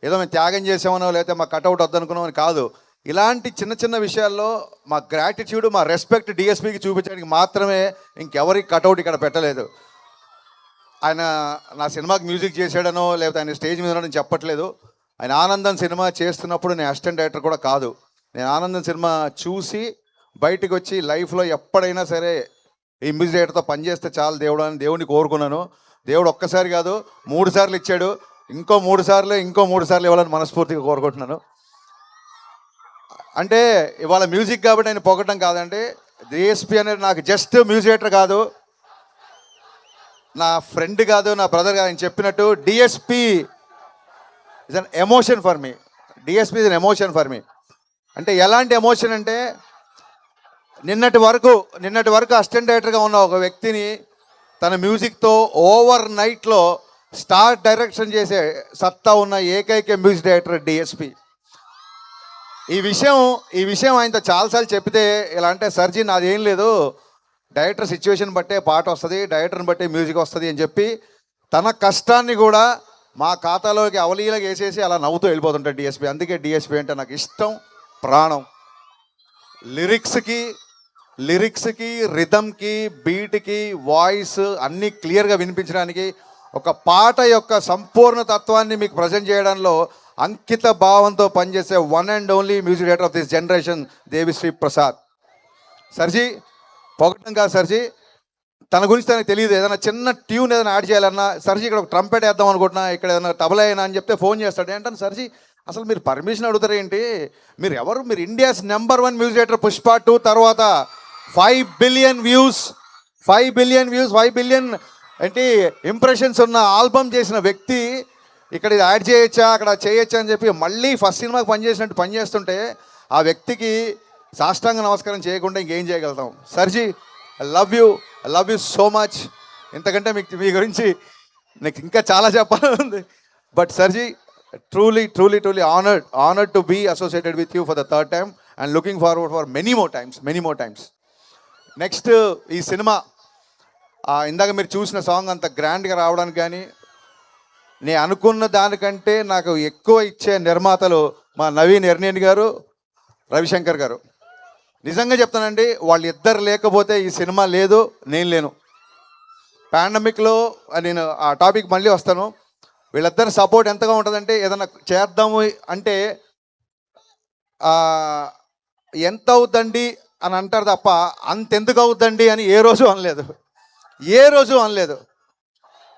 ఏదో మేము త్యాగం చేసామనో లేకపోతే మా కట్అవుట్ వద్దనుకున్నామని కాదు. ఇలాంటి చిన్న చిన్న విషయాల్లో మా గ్రాటిట్యూడ్, మా రెస్పెక్ట్ డిఎస్పీకి చూపించడానికి మాత్రమే, ఇంకెవరికి కట్అవుట్ ఇక్కడ పెట్టలేదు. ఆయన నా సినిమాకి మ్యూజిక్ చేశాడనో లేకపోతే ఆయన స్టేజ్ మీద నేను చెప్పట్లేదు. ఆయన ఆనందం సినిమా చేస్తున్నప్పుడు నేను అసిస్టెంట్ డైరెక్టర్ కూడా కాదు. నేను ఆనందం సినిమా చూసి బయటకు వచ్చి లైఫ్లో ఎప్పుడైనా సరే ఈ మ్యూజిక్ డైరెక్టర్తో పనిచేస్తే చాలు దేవుడు అని దేవుడిని కోరుకున్నాను. దేవుడు ఒక్కసారి కాదు 3 సార్లు ఇచ్చాడు. ఇంకో 3 సార్లు ఇవ్వాలని మనస్ఫూర్తిగా కోరుకుంటున్నాను. అంటే ఇవాళ మ్యూజిక్ కాబట్టి ఆయన పొగటం కాదండి. డిఎస్పీ అనేది నాకు జస్ట్ మ్యూజిక్ డైరెక్టర్ కాదు, నా ఫ్రెండ్ కాదు, నా బ్రదర్ కాదు. ఆయన చెప్పినట్టు DSP is an emotion for me. DSP is an emotion for me. అంటే ఎలాంటి ఎమోషన్ అంటే, నిన్నటి వరకు అసిస్టెంట్ డైరెక్టర్గా ఉన్న ఒక వ్యక్తిని తన మ్యూజిక్తో ఓవర్ నైట్లో స్టార్ డైరెక్షన్ చేసే సత్తా ఉన్న ఏకైక మ్యూజిక్ డైరెక్టర్ డిఎస్పీ. ఈ విషయం ఆయనతో చాలాసార్లు చెప్పితే ఇలా అంటే, సర్జీ నాదేం లేదు, డైరెక్టర్ సిచ్యువేషన్ బట్టే పాట వస్తుంది, డైరెక్టర్ని బట్టే మ్యూజిక్ వస్తుంది అని చెప్పి తన కష్టాన్ని కూడా మా ఖాతాలోకి అవలీలగా వేసేసి అలా నవ్వుతూ వెళ్ళిపోతుంటాడు డిఎస్పీ. అందుకే డిఎస్పీ అంటే నాకు ఇష్టం, ప్రాణం. లిరిక్స్కి రిథమ్కి, బీట్కి, వాయిస్ అన్నీ క్లియర్గా వినిపించడానికి, ఒక పాట యొక్క సంపూర్ణ తత్వాన్ని మీకు ప్రజెంట్ చేయడంలో అంకిత భావంతో పనిచేసే one and only music director of this generation Devi Sri Prasad. సర్జీ పొగటం కాదు సర్జీ, తన గురించి తనకు తెలియదు. ఏదైనా చిన్న ట్యూన్ ఏదైనా యాడ్ చేయాలన్నా, సర్జీ ఇక్కడ ఒక ట్రంపెట్ వేద్దాం అనుకుంటున్నా, ఇక్కడ ఏదైనా తబలా అయినా అని చెప్తే ఫోన్ చేస్తాడు. ఏంటంటే సర్జీ అసలు మీరు పర్మిషన్ అడుగుతారు ఏంటి, మీరు ఎవరు, మీరు India's number 1 music director, Pushpa 2 తర్వాత 5 బిలియన్ వ్యూస్ ఏంటి ఇంప్రెషన్స్ ఉన్న ఆల్బమ్ చేసిన వ్యక్తి ఇక్కడ ఇది యాడ్ చేయొచ్చా, అక్కడ చేయొచ్చా అని చెప్పి మళ్ళీ ఫస్ట్ సినిమాకి పనిచేసినట్టు పనిచేస్తుంటే ఆ వ్యక్తికి సాష్టాంగ నమస్కారం చేయకుండా ఇంకేం చేయగలుగుతాం. సర్జీ I love you so much. ఇంతకంటే మీ గురించి నాకు ఇంకా చాలా చెప్పాలని ఉంది. బట్ సర్జీ truly honored to be associated with you for the 3rd time and looking forward for many more times. Next ఈ సినిమా ఇందాక మీరు చూసిన సాంగ్ అంత గ్రాండ్గా రావడానికి కానీ, నేను అనుకున్న దానికంటే నాకు ఎక్కువ ఇచ్చే నిర్మాతలు మా నవీన్ ఎర్నేని గారు, రవిశంకర్ గారు. నిజంగా చెప్తానండి, వాళ్ళిద్దరు లేకపోతే ఈ సినిమా లేదు, నేను లేను. పాండమిక్లో నేను ఆ టాపిక్ మళ్ళీ వస్తాను. వీళ్ళిద్దరి సపోర్ట్ ఎంతగా ఉంటుందంటే, ఏదైనా చేద్దాము అంటే ఎంత అవుద్దండి అని అంటారు తప్ప అంతెందుకు అవుద్దండి అని ఏ రోజు అనలేదు.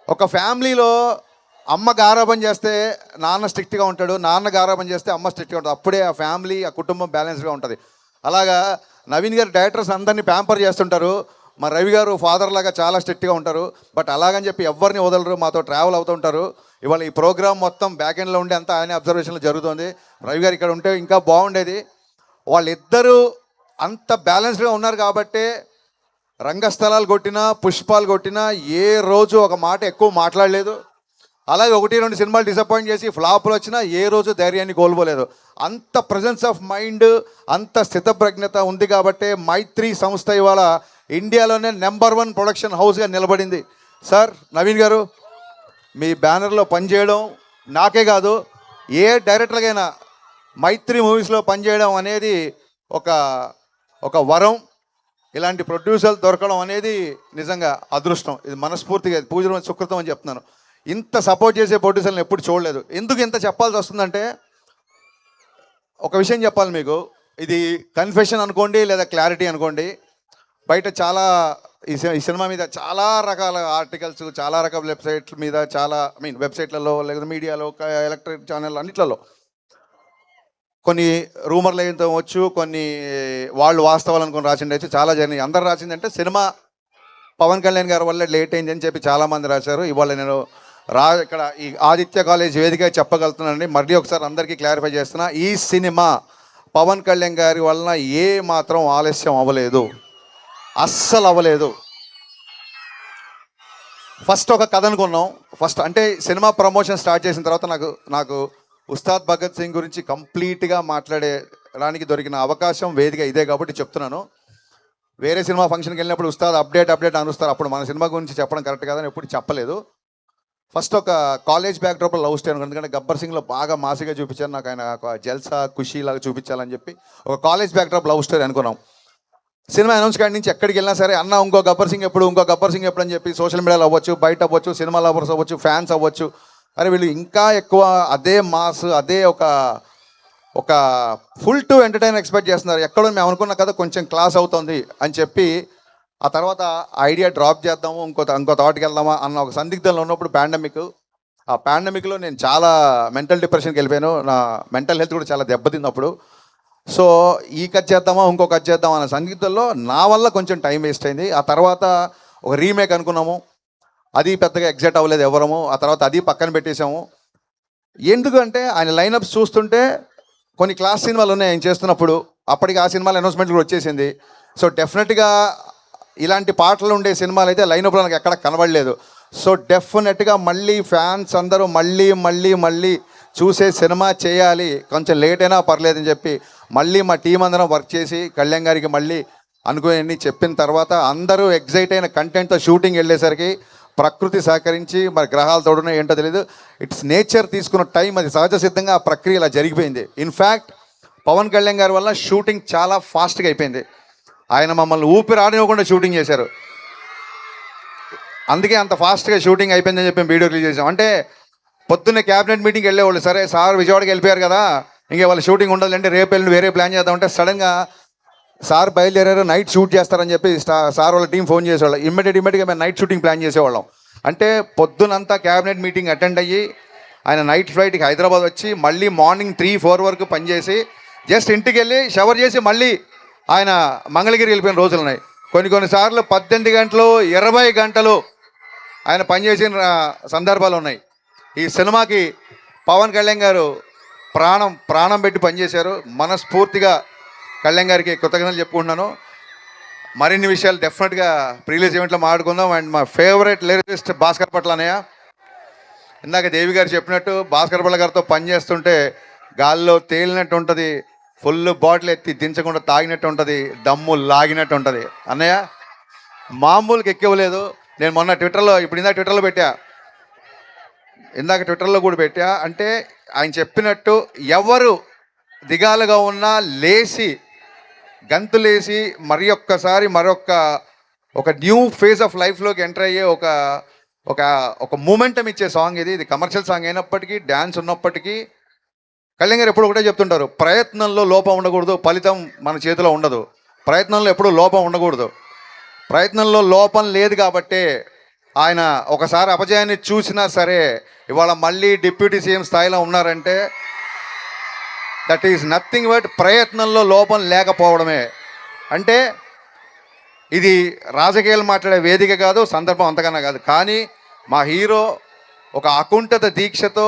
ఒక ఫ్యామిలీలో అమ్మ గారాబం చేస్తే నాన్న స్ట్రిక్ట్గా ఉంటాడు, నాన్న గారాబం చేస్తే అమ్మ స్ట్రిక్ట్గా ఉంటుంది. అప్పుడే ఆ ఫ్యామిలీ, ఆ కుటుంబం బ్యాలెన్స్గా ఉంటుంది. అలాగా నవీన్ గారు డైరెక్టర్స్ అందరినీ ప్యాంపర్ చేస్తుంటారు, మా రవి గారు ఫాదర్ లాగా చాలా స్ట్రిక్ట్గా ఉంటారు. బట్ అలాగని చెప్పి ఎవరిని వదలరు, మాతో ట్రావెల్ అవుతుంటారు. ఇవాళ ఈ ప్రోగ్రామ్ మొత్తం బ్యాక్ ఎండ్లో ఉండే అంతా ఆయన అబ్జర్వేషన్లో జరుగుతుంది. రవి గారు ఇక్కడ ఉంటే ఇంకా బాగుండేది. వాళ్ళిద్దరూ అంత బ్యాలెన్స్డ్గా ఉన్నారు కాబట్టే రంగస్థలాలు కొట్టినా, పుష్పాలు కొట్టినా ఏ రోజు ఒక మాట ఎక్కువ మాట్లాడలేదు. అలాగే 1-2 సినిమాలు డిసప్పాయింట్ చేసి ఫ్లాపులు వచ్చినా ఏ రోజు ధైర్యాన్ని కోల్పోలేదు. అంత ప్రజెన్స్ ఆఫ్ మైండ్, అంత స్థితప్రజ్ఞత ఉంది కాబట్టే మైత్రి సంస్థ ఇవాళ ఇండియాలోనే #1 ప్రొడక్షన్ హౌస్గా నిలబడింది. సార్ నవీన్ గారు, మీ బ్యానర్లో పనిచేయడం నాకే కాదు ఏ డైరెక్టర్కైనా మైత్రి మూవీస్లో పనిచేయడం అనేది ఒక వరం. ఇలాంటి ప్రొడ్యూసర్లు దొరకడం అనేది నిజంగా అదృష్టం. ఇది మనస్ఫూర్తిగా పూజ సుకృతం అని చెప్తున్నాను. ఇంత సపోర్ట్ చేసే ప్రొడ్యూసర్లను ఎప్పుడు చూడలేదు. ఎందుకు ఇంత చెప్పాల్సి వస్తుందంటే, ఒక విషయం చెప్పాలి మీకు. ఇది కన్ఫెషన్ అనుకోండి లేదా క్లారిటీ అనుకోండి. బయట చాలా ఈ సినిమా మీద చాలా రకాల ఆర్టికల్స్, చాలా రకాల వెబ్సైట్ల మీద, చాలా వెబ్సైట్లలో లేదా మీడియాలో, ఎలక్ట్రిక్ ఛానల్ అన్నిట్లలో కొన్ని రూమర్లు అయితే వచ్చు, కొన్ని వాళ్ళు వాస్తవాలు అనుకుని రాసిండొచ్చు, చాలా జరిగినాయి. అందరు రాసిందంటే సినిమా పవన్ కళ్యాణ్ గారి వల్ల లేట్ అయింది అని చెప్పి చాలామంది రాశారు. ఇవాళ నేను ఇక్కడ ఈ ఆదిత్య కాలేజ్ వేదిక చెప్పగలుగుతున్నానండి. మళ్ళీ ఒకసారి అందరికీ క్లారిఫై చేస్తున్నా, ఈ సినిమా పవన్ కళ్యాణ్ గారి వలన ఏ మాత్రం ఆలస్యం అవ్వలేదు, అస్సలు అవ్వలేదు. ఫస్ట్ ఒక కథ అనుకున్నాం. ఫస్ట్ అంటే సినిమా ప్రమోషన్ స్టార్ట్ చేసిన తర్వాత నాకు ఉస్తాద్ భగత్ సింగ్ గురించి కంప్లీట్గా మాట్లాడేడానికి దొరికిన అవకాశం వేదిక ఇదే కాబట్టి చెప్తున్నాను. వేరే సినిమా ఫంక్షన్కి వెళ్ళినప్పుడు ఉస్తాద్ అప్డేట్ అనుస్తారు, అప్పుడు మన సినిమా గురించి చెప్పడం కరెక్ట్ కాదని ఎప్పుడు చెప్పలేదు. ఫస్ట్ ఒక కాలేజ్ బ్యాక్డ్రాప్లో లవ్ స్టోరీ, ఎందుకంటే గబ్బర్ సింగ్లో బాగా మాసిగా చూపించారు, నాకు ఆయన ఒక జల్సా ఖుషీ లాగా చూపించాలని చెప్పి ఒక కాలేజ్ బ్యాక్డ్రాప్ లవ్ స్టోరీ అనుకున్నాం. సినిమా అనౌన్స్ కాడి నుంచి ఎక్కడికి వెళ్ళినా సరే, అన్న ఇంకో గబ్బర్ సింగ్ ఎప్పుడు అని చెప్పి సోషల్ మీడియాలో అవ్వచ్చు, బయట అవ్వచ్చు, సినిమా లవర్స్ అవ్వచ్చు, ఫ్యాన్స్ అవ్వచ్చు, అరే వీళ్ళు ఇంకా ఎక్కువ అదే మాస్, అదే ఒక ఫుల్ టు ఎంటర్టైన్ ఎక్స్పెక్ట్ చేస్తున్నారు. ఎక్కడో మేము అనుకున్న కదా కొంచెం క్లాస్ అవుతుంది అని చెప్పి ఆ తర్వాత ఐడియా డ్రాప్ చేద్దాము, ఇంకో థాట్కి వెళ్దామా అన్న ఒక సందిగ్ధంలో ఉన్నప్పుడు ఆ పాండమిక్లో నేను చాలా మెంటల్ డిప్రెషన్కి వెళ్ళిపోయాను. నా మెంటల్ హెల్త్ కూడా చాలా దెబ్బతిన్నప్పుడు. సో ఈ కట్ చేద్దామా ఇంకో కట్ చేద్దామా అన్న సందిగ్ధంలో నా వల్ల కొంచెం టైం వేస్ట్ అయింది. ఆ తర్వాత ఒక రీమేక్ అనుకున్నాము, అది పెద్దగా ఎగ్జైట్ అవ్వలేదు ఎవరము. ఆ తర్వాత అది పక్కన పెట్టేశాము. ఎందుకంటే ఆయన లైనప్స్ చూస్తుంటే కొన్ని క్లాస్ సినిమాలు ఉన్నాయి ఆయన చేస్తున్నప్పుడు, అప్పటికి ఆ సినిమాల అనౌన్స్మెంట్ కూడా వచ్చేసింది. సో డెఫినెట్గా ఇలాంటి పాటలు ఉండే సినిమాలు అయితే లైనప్లో నాకు ఎక్కడ కనబడలేదు. సో డెఫినెట్గా మళ్ళీ ఫ్యాన్స్ అందరూ మళ్ళీ చూసే సినిమా చేయాలి, కొంచెం లేట్ అయినా పర్లేదని చెప్పి మళ్ళీ మా టీం అందరం వర్క్ చేసి కళ్యాణ్ గారికి మళ్ళీ అనుకుని చెప్పిన తర్వాత అందరూ ఎగ్జైట్ అయిన కంటెంట్తో షూటింగ్ వెళ్ళేసరికి ప్రకృతి సహకరించి మరి గ్రహాలు తోడునే ఏంటో తెలియదు, ఇట్స్ నేచర్ తీసుకున్న టైం, అది సహజ సిద్ధంగా ఆ ప్రక్రియ ఇలా జరిగిపోయింది. ఇన్ఫ్యాక్ట్ పవన్ కళ్యాణ్ గారి వల్ల షూటింగ్ చాలా ఫాస్ట్గా అయిపోయింది. ఆయన మమ్మల్ని ఊపిరి ఆడనివ్వకుండా షూటింగ్ చేశారు. అందుకే అంత ఫాస్ట్గా షూటింగ్ అయిపోయిందని చెప్పి వీడియో రిలీజ్ చేసాం. అంటే పొద్దున్నే క్యాబినెట్ మీటింగ్కి వెళ్ళేవాళ్ళు, సరే సార్ విజయవాడకి వెళ్ళిపోయారు కదా ఇంకే వాళ్ళ షూటింగ్ ఉండదంటే రేపు వెళ్ళి వేరే ప్లాన్ చేద్దామంటే సడన్గా సార్ బయలుదేరారు, నైట్ షూట్ చేస్తారని చెప్పి సార్ వాళ్ళ టీం ఫోన్ చేసేవాళ్ళు. ఇమ్మీడియట్గా మేము నైట్ షూటింగ్ ప్లాన్ చేసేవాళ్ళం. అంటే పొద్దునంతా క్యాబినెట్ మీటింగ్ అటెండ్ అయ్యి ఆయన నైట్ ఫ్లైట్కి హైదరాబాద్ వచ్చి మళ్ళీ మార్నింగ్ 3-4 వరకు పనిచేసి జస్ట్ ఇంటికి వెళ్ళి షవర్ చేసి మళ్ళీ ఆయన మంగళగిరి వెళ్ళిపోయిన రోజులు ఉన్నాయి. కొన్నిసార్లు 18 గంటలు 20 గంటలు ఆయన పనిచేసిన సందర్భాలు ఉన్నాయి. ఈ సినిమాకి పవన్ కళ్యాణ్ గారు ప్రాణం పెట్టి పనిచేశారు. మనస్ఫూర్తిగా కళ్యాణ్ గారికి కృతజ్ఞతలు చెప్పుకుంటున్నాను. మరిన్ని విషయాలు డెఫినెట్గా ప్రీలీజ్ ఈవెంట్లో మాట్లాడుకుందాం. అండ్ మా ఫేవరెట్ లిరిసిస్ట్ భాస్కర్ పట్ల అన్నయ్య, ఇందాక దేవి గారు చెప్పినట్టు భాస్కర్ పట్ల గారితో పనిచేస్తుంటే గాల్లో తేలినట్టు ఉంటుంది, ఫుల్ బాటిల్ ఎత్తి దించకుండా తాగినట్టు ఉంటుంది, దమ్ము లాగినట్టు ఉంటుంది. అన్నయ్య మామూలుకి ఎక్కవలేదు. నేను మొన్న ట్విట్టర్లో ఇందాక ట్విట్టర్లో కూడా పెట్టా. అంటే ఆయన చెప్పినట్టు ఎవరు దిగాలుగా ఉన్నా లేచి గంతులేసి మరొక న్యూ ఫేజ్ ఆఫ్ లైఫ్లోకి ఎంటర్ అయ్యే ఒక మూమెంటం ఇచ్చే సాంగ్ ఇది. కమర్షియల్ సాంగ్ అయినప్పటికీ, డ్యాన్స్ ఉన్నప్పటికీ కళ్యాణ్ గారు ఎప్పుడు ఒకటే చెప్తుంటారు, ప్రయత్నంలో లోపం ఉండకూడదు, ఫలితం మన చేతిలో ఉండదు. ప్రయత్నంలో ఎప్పుడూ లోపం ఉండకూడదు. ప్రయత్నంలో లోపం లేదు కాబట్టే ఆయన ఒకసారి అపజయాన్ని చూసినా సరే ఇవాళ మళ్ళీ డిప్యూటీ సీఎం స్థాయిలో ఉన్నారంటే దట్ ఈజ్ నథింగ్ బట్ ప్రయత్నంలో లోపం లేకపోవడమే. అంటే ఇది రాజకీయాలు మాట్లాడే వేదిక కాదు, సందర్భం అంతకన్నా కాదు. కానీ మా హీరో ఒక అకుంఠిత దీక్షతో,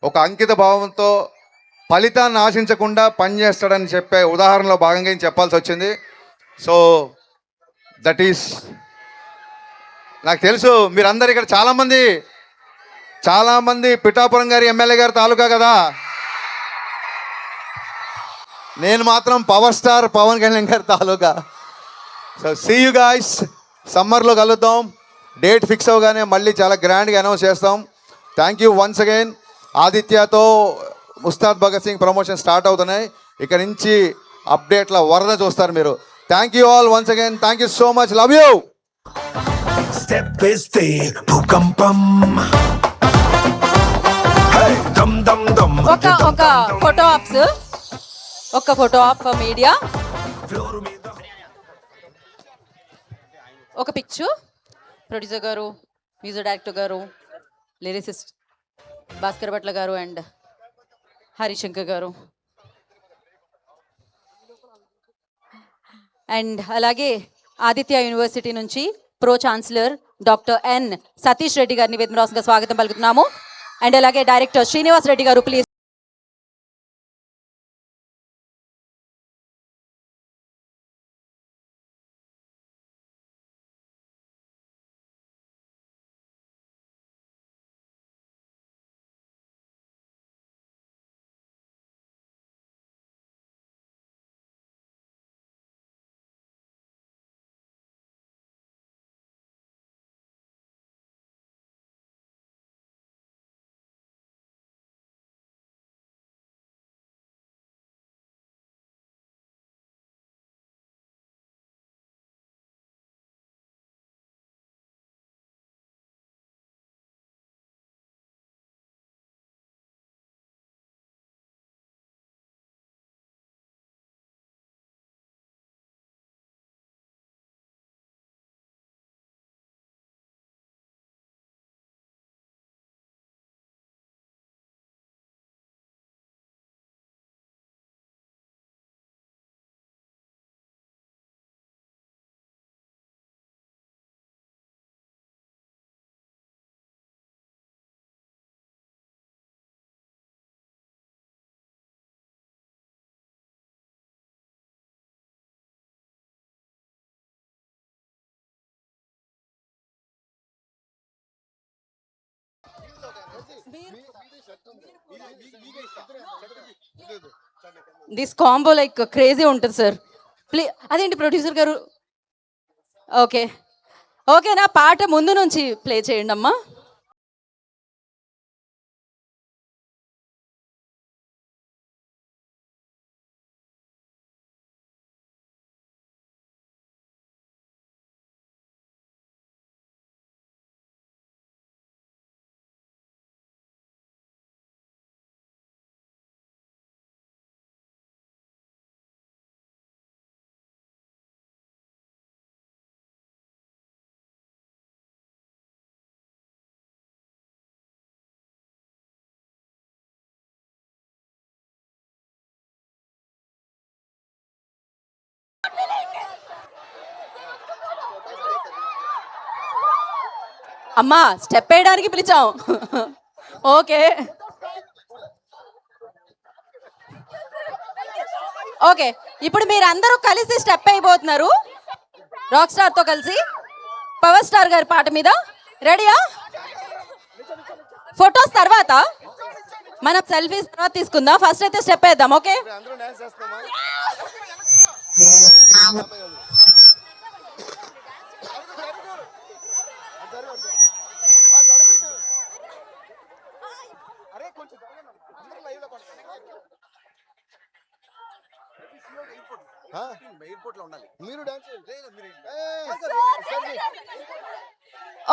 ఒక అంకిత భావంతో ఫలితాన్ని ఆశించకుండా పనిచేస్తాడని చెప్పే ఉదాహరణలో భాగంగా చెప్పాల్సి వచ్చింది. సో దట్ ఈస్, నాకు తెలుసు మీరందరూ ఇక్కడ చాలా మంది పిఠాపురం గారి ఎమ్మెల్యే గారి తాలూకా కదా, నేను మాత్రం పవర్ స్టార్ పవన్ కళ్యాణ్ గారి తాలూకా. సో సీ యూ గాయ్స్, సమ్మర్లో కలుద్దాం. డేట్ ఫిక్స్ అవగానే మళ్ళీ చాలా గ్రాండ్గా అనౌన్స్ చేస్తాం. Thank you once again. ఆదిత్యతో ఉస్తాద్ భగత్ సింగ్ ప్రమోషన్ స్టార్ట్ అవుతున్నాయి. ఇక నుంచి అప్డేట్ల వరద చూస్తారు మీరు. Thank you all once again. Thank you so much. Love you. Step వేస్తే భూకంపం. Hey, dum dum dum. ఒక ఫోటో ఆప్స్, ఒక ఫోటో ఆప్ మీడియా, Floor మీద ఒక picture. Producer garu, music director garu, lyricist Bhaskar Bhatla garu and Harishankar garu, and అలాగే ఆదిత్య యూనివర్సిటీ నుంచి pro chancellor doctor N Satish Reddy గారిని వేదికగా స్వాగతం పలుకుతున్నాము. అండ్ అలాగే డైరెక్టర్ శ్రీనివాస్ రెడ్డి గారు please. This combo like crazy ఉంటుంది సార్. ప్లీ అదేంటి ప్రొడ్యూసర్ గారు, ఓకే ఓకేనా, పాట ముందు నుంచి ప్లే చేయండి అమ్మా. అమ్మా స్టెప్ వేయడానికి పిలిచాం. ఓకే ఓకే, ఇప్పుడు మీరు అందరూ కలిసి స్టెప్ అయిపోతున్నారు రాక్ స్టార్ తో కలిసి పవర్ స్టార్ గారి పాట మీద. రెడీయా? ఫొటోస్ తర్వాత, మనం సెల్ఫీస్ తర్వాత తీసుకుందాం. ఫస్ట్ అయితే స్టెప్ వేద్దాం. ఓకే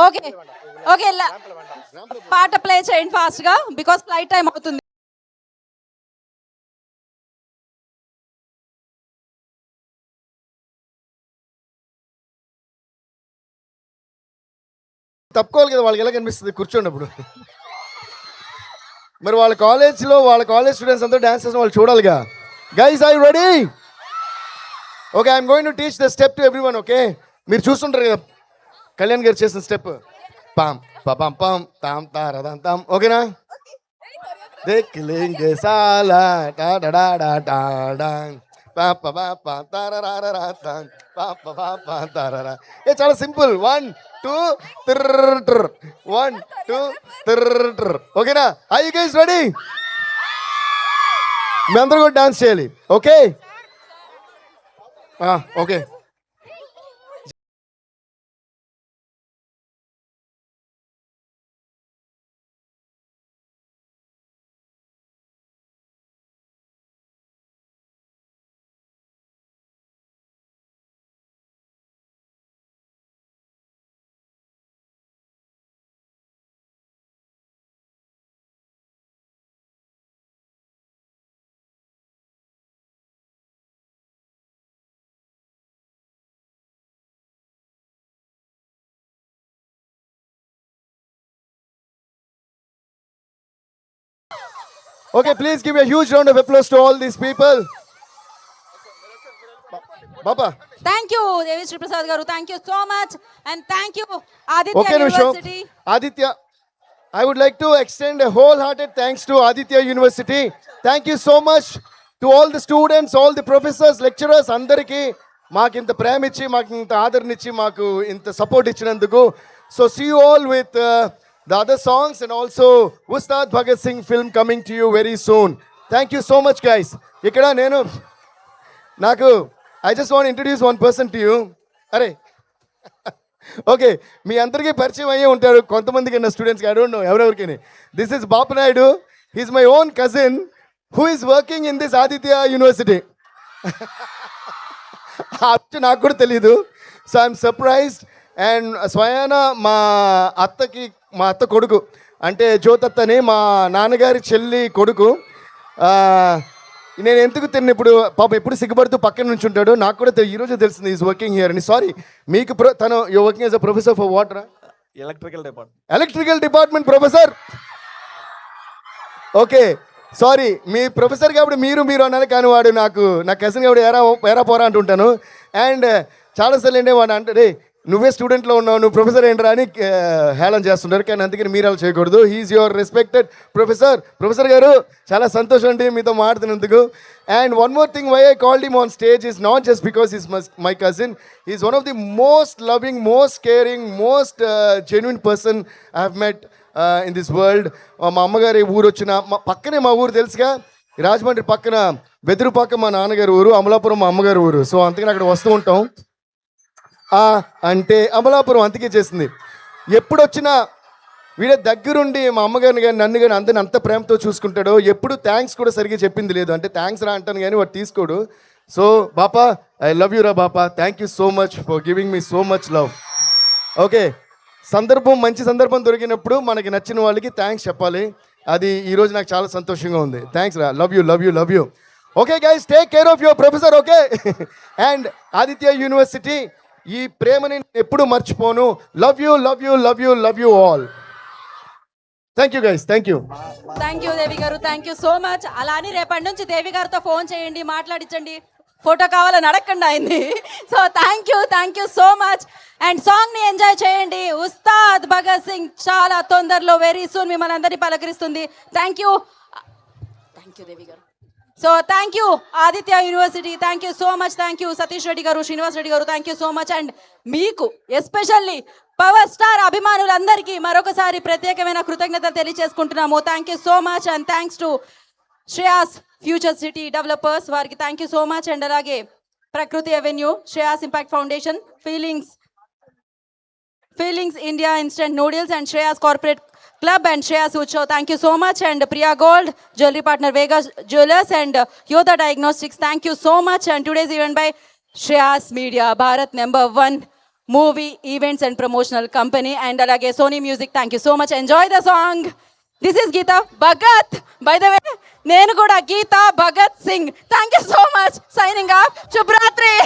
ఓకే ఓకే, పాట ప్లే చేయండి ఫాస్ట్ గా, బికాస్ ఫ్లైట్ టైం అవుతుంది. తప్పుకోవాలి కదా, వాళ్ళకి ఎలా కనిపిస్తుంది కూర్చోండి. మరి వాళ్ళ కాలేజ్లో వాళ్ళ కాలేజ్ స్టూడెంట్స్ అందరూ డాన్స్ చేసిన వాళ్ళు చూడాలిగా. Guys are you ready? Okay, I'm going to teach the step to everyone. Okay, మీరు చూస్తుంటారు కదా కళ్యాణ్ గారు చేసిన స్టెప్, పాం పాం పాం తాం తారదాం తాం. ఓకేనా? దేఖ్ లేంగే సాలా టా డా డా డా డా పా పా పా తారరారా తాం తారారా. ఏ చాలా సింపుల్. 1 2 త్రర్ 1 2 త్రర్. ఓకేనా? I you guys ready? మీ అందరూ కూడా డాన్స్ చేయాలి. Okay okay. Okay, please give a huge round of applause to all these people. Baba. Thank you Devi Sri Prasad garu, thank you so much and thank you Aditya Okay, Nisham. University. Aditya, I would like to extend a wholehearted thanks to Aditya University. Thank you so much to all the students, all the professors, lecturers, అందరికీ మాకు ఇంత ప్రేమ ఇచ్చి, మాకు ఇంత ఆదరణ మాకు ఇంత support ఇచ్చినందుకు. So see you all with the other songs and also Ustad Bhagat Singh film coming to you very soon. Thank you so much, guys. ఇక్కడ నాకు I just want to introduce one person to you. అరే okay, మీ అందరికీ పరిచయం అయ్యే ఉంటారు కొంతమందికి నా స్టూడెంట్స్కి, ఐ డోంట్ నో ఎవరెవరికి. This is Bapu Naidu. He's my own cousin who is working in this Aditya university. నాకు కూడా తెలీదు. So I'm surprised. అండ్ స్వయాన మా అత్త కొడుకు, అంటే జ్యోతత్తని మా నాన్నగారి చెల్లి కొడుకు. నేను ఎందుకు తిన్న ఇప్పుడు పాప ఎప్పుడు సిగ్గుపడుతూ పక్కన నుంచి ఉంటాడు. నాకు కూడా ఈరోజు తెలిసింది ఈజ్ వర్కింగ్ హియర్ అని. సారీ, మీకు తను you working as a professor for water electrical department professor. Okay, sorry, me professor కాబట్టి మీరు అన్నారు, కానీ వాడు నా కజిన్ కాబట్టి ఎరా పోరా అంటుంటాను. అండ్ చాలాసార్లు ఏంటి వాడు అంటే, నువ్వే స్టూడెంట్లో ఉన్నావు, నువ్వు ప్రొఫెసర్ ఏంట్రా అని హేళన చేస్తుంటారు. కానీ అందుకని మీరు అలా చేయకూడదు. హీఈస్ యువర్ రెస్పెక్టెడ్ ప్రొఫెసర్ గారు. చాలా సంతోషం అండి మీతో మాట్లాడినందుకు. And one more thing, why I called him on stage is not just because is my cousin. Is one of the most loving, most caring, most genuine person I have met in this world. మా అమ్మగారి ఊరు వచ్చిన పక్కనే మా ఊరు తెలుసుగా, రాజమండ్రి పక్కన బెదురుపాక మా నాన్నగారి ఊరు, అమలాపురం మా అమ్మగారి ఊరు. సో అందుకని అక్కడ వస్తూ ఉంటాం. అంటే అమలాపురం అందుకే చేసింది. ఎప్పుడు వచ్చినా వీడే దగ్గరుండి మా అమ్మగారిని కానీ నన్ను కానీ అందరిని అంత ప్రేమతో చూసుకుంటాడు. ఎప్పుడు థ్యాంక్స్ కూడా సరిగ్గా చెప్పింది లేదు. అంటే థ్యాంక్స్ రా అంటాను కానీ వాడు తీసుకోడు. So Bapa, I love you రా Bapa. Thank you so much for giving me so much love. Okay, మంచి సందర్భం దొరికినప్పుడు మనకి నచ్చిన వాళ్ళకి థ్యాంక్స్ చెప్పాలి. అది ఈరోజు నాకు చాలా సంతోషంగా ఉంది. థ్యాంక్స్ రా. Love you. Okay guys, take care of your professor. Okay, and Aditya university, ఈ ప్రేమని ఎప్పుడు మర్చిపోను. Love you all. Thank you guys, thank you Devi garu, thank you so much. అలా అని రేపటి నుంచి దేవి గారితో ఫోన్ చేయండి, మాట్లాడించండి, ఫోటో కావాలని అడగకుండా అయింది. So thank you so much. And సాంగ్ని ఎంజాయ్ చేయండి. ఉస్తాద్ భగత్ సింగ్ చాలా తొందరలో, వెరీ సూన్ మిమ్మల్ని అందరినీ పలకరిస్తుంది. Thank you Devi garu. So thank you Aditya university, thank you so much. Thank you Satish Reddy garu, Srinivas Reddy garu, thank you so much. And మీకు ఎస్పెషల్లీ పవర్ స్టార్ అభిమానులందరికీ మరొకసారి ప్రత్యేకమైన కృతజ్ఞతలు తెలియజేసుకుంటున్నాము. Thank you so much. And thanks to Shreyas future city developers, వారికి thank you so much. And అలాగే Prakruti avenue, Shreyas impact foundation, feelings India instant noodles, and Shreyas corporate Club and Shreyas Utsav, thank you so much. And Priya Gold, jewelry partner Vega Jewelers, and Yoda Diagnostics, thank you so much. And today's event by Shreyas Media, Bharat #1 movie events and promotional company, and alage Sony Music, thank you so much. Enjoy the song. This is Geeta Bhagat, by the way, nenu kuda Geeta Bhagat Singh. Thank you so much. Signing off. Shubhratri.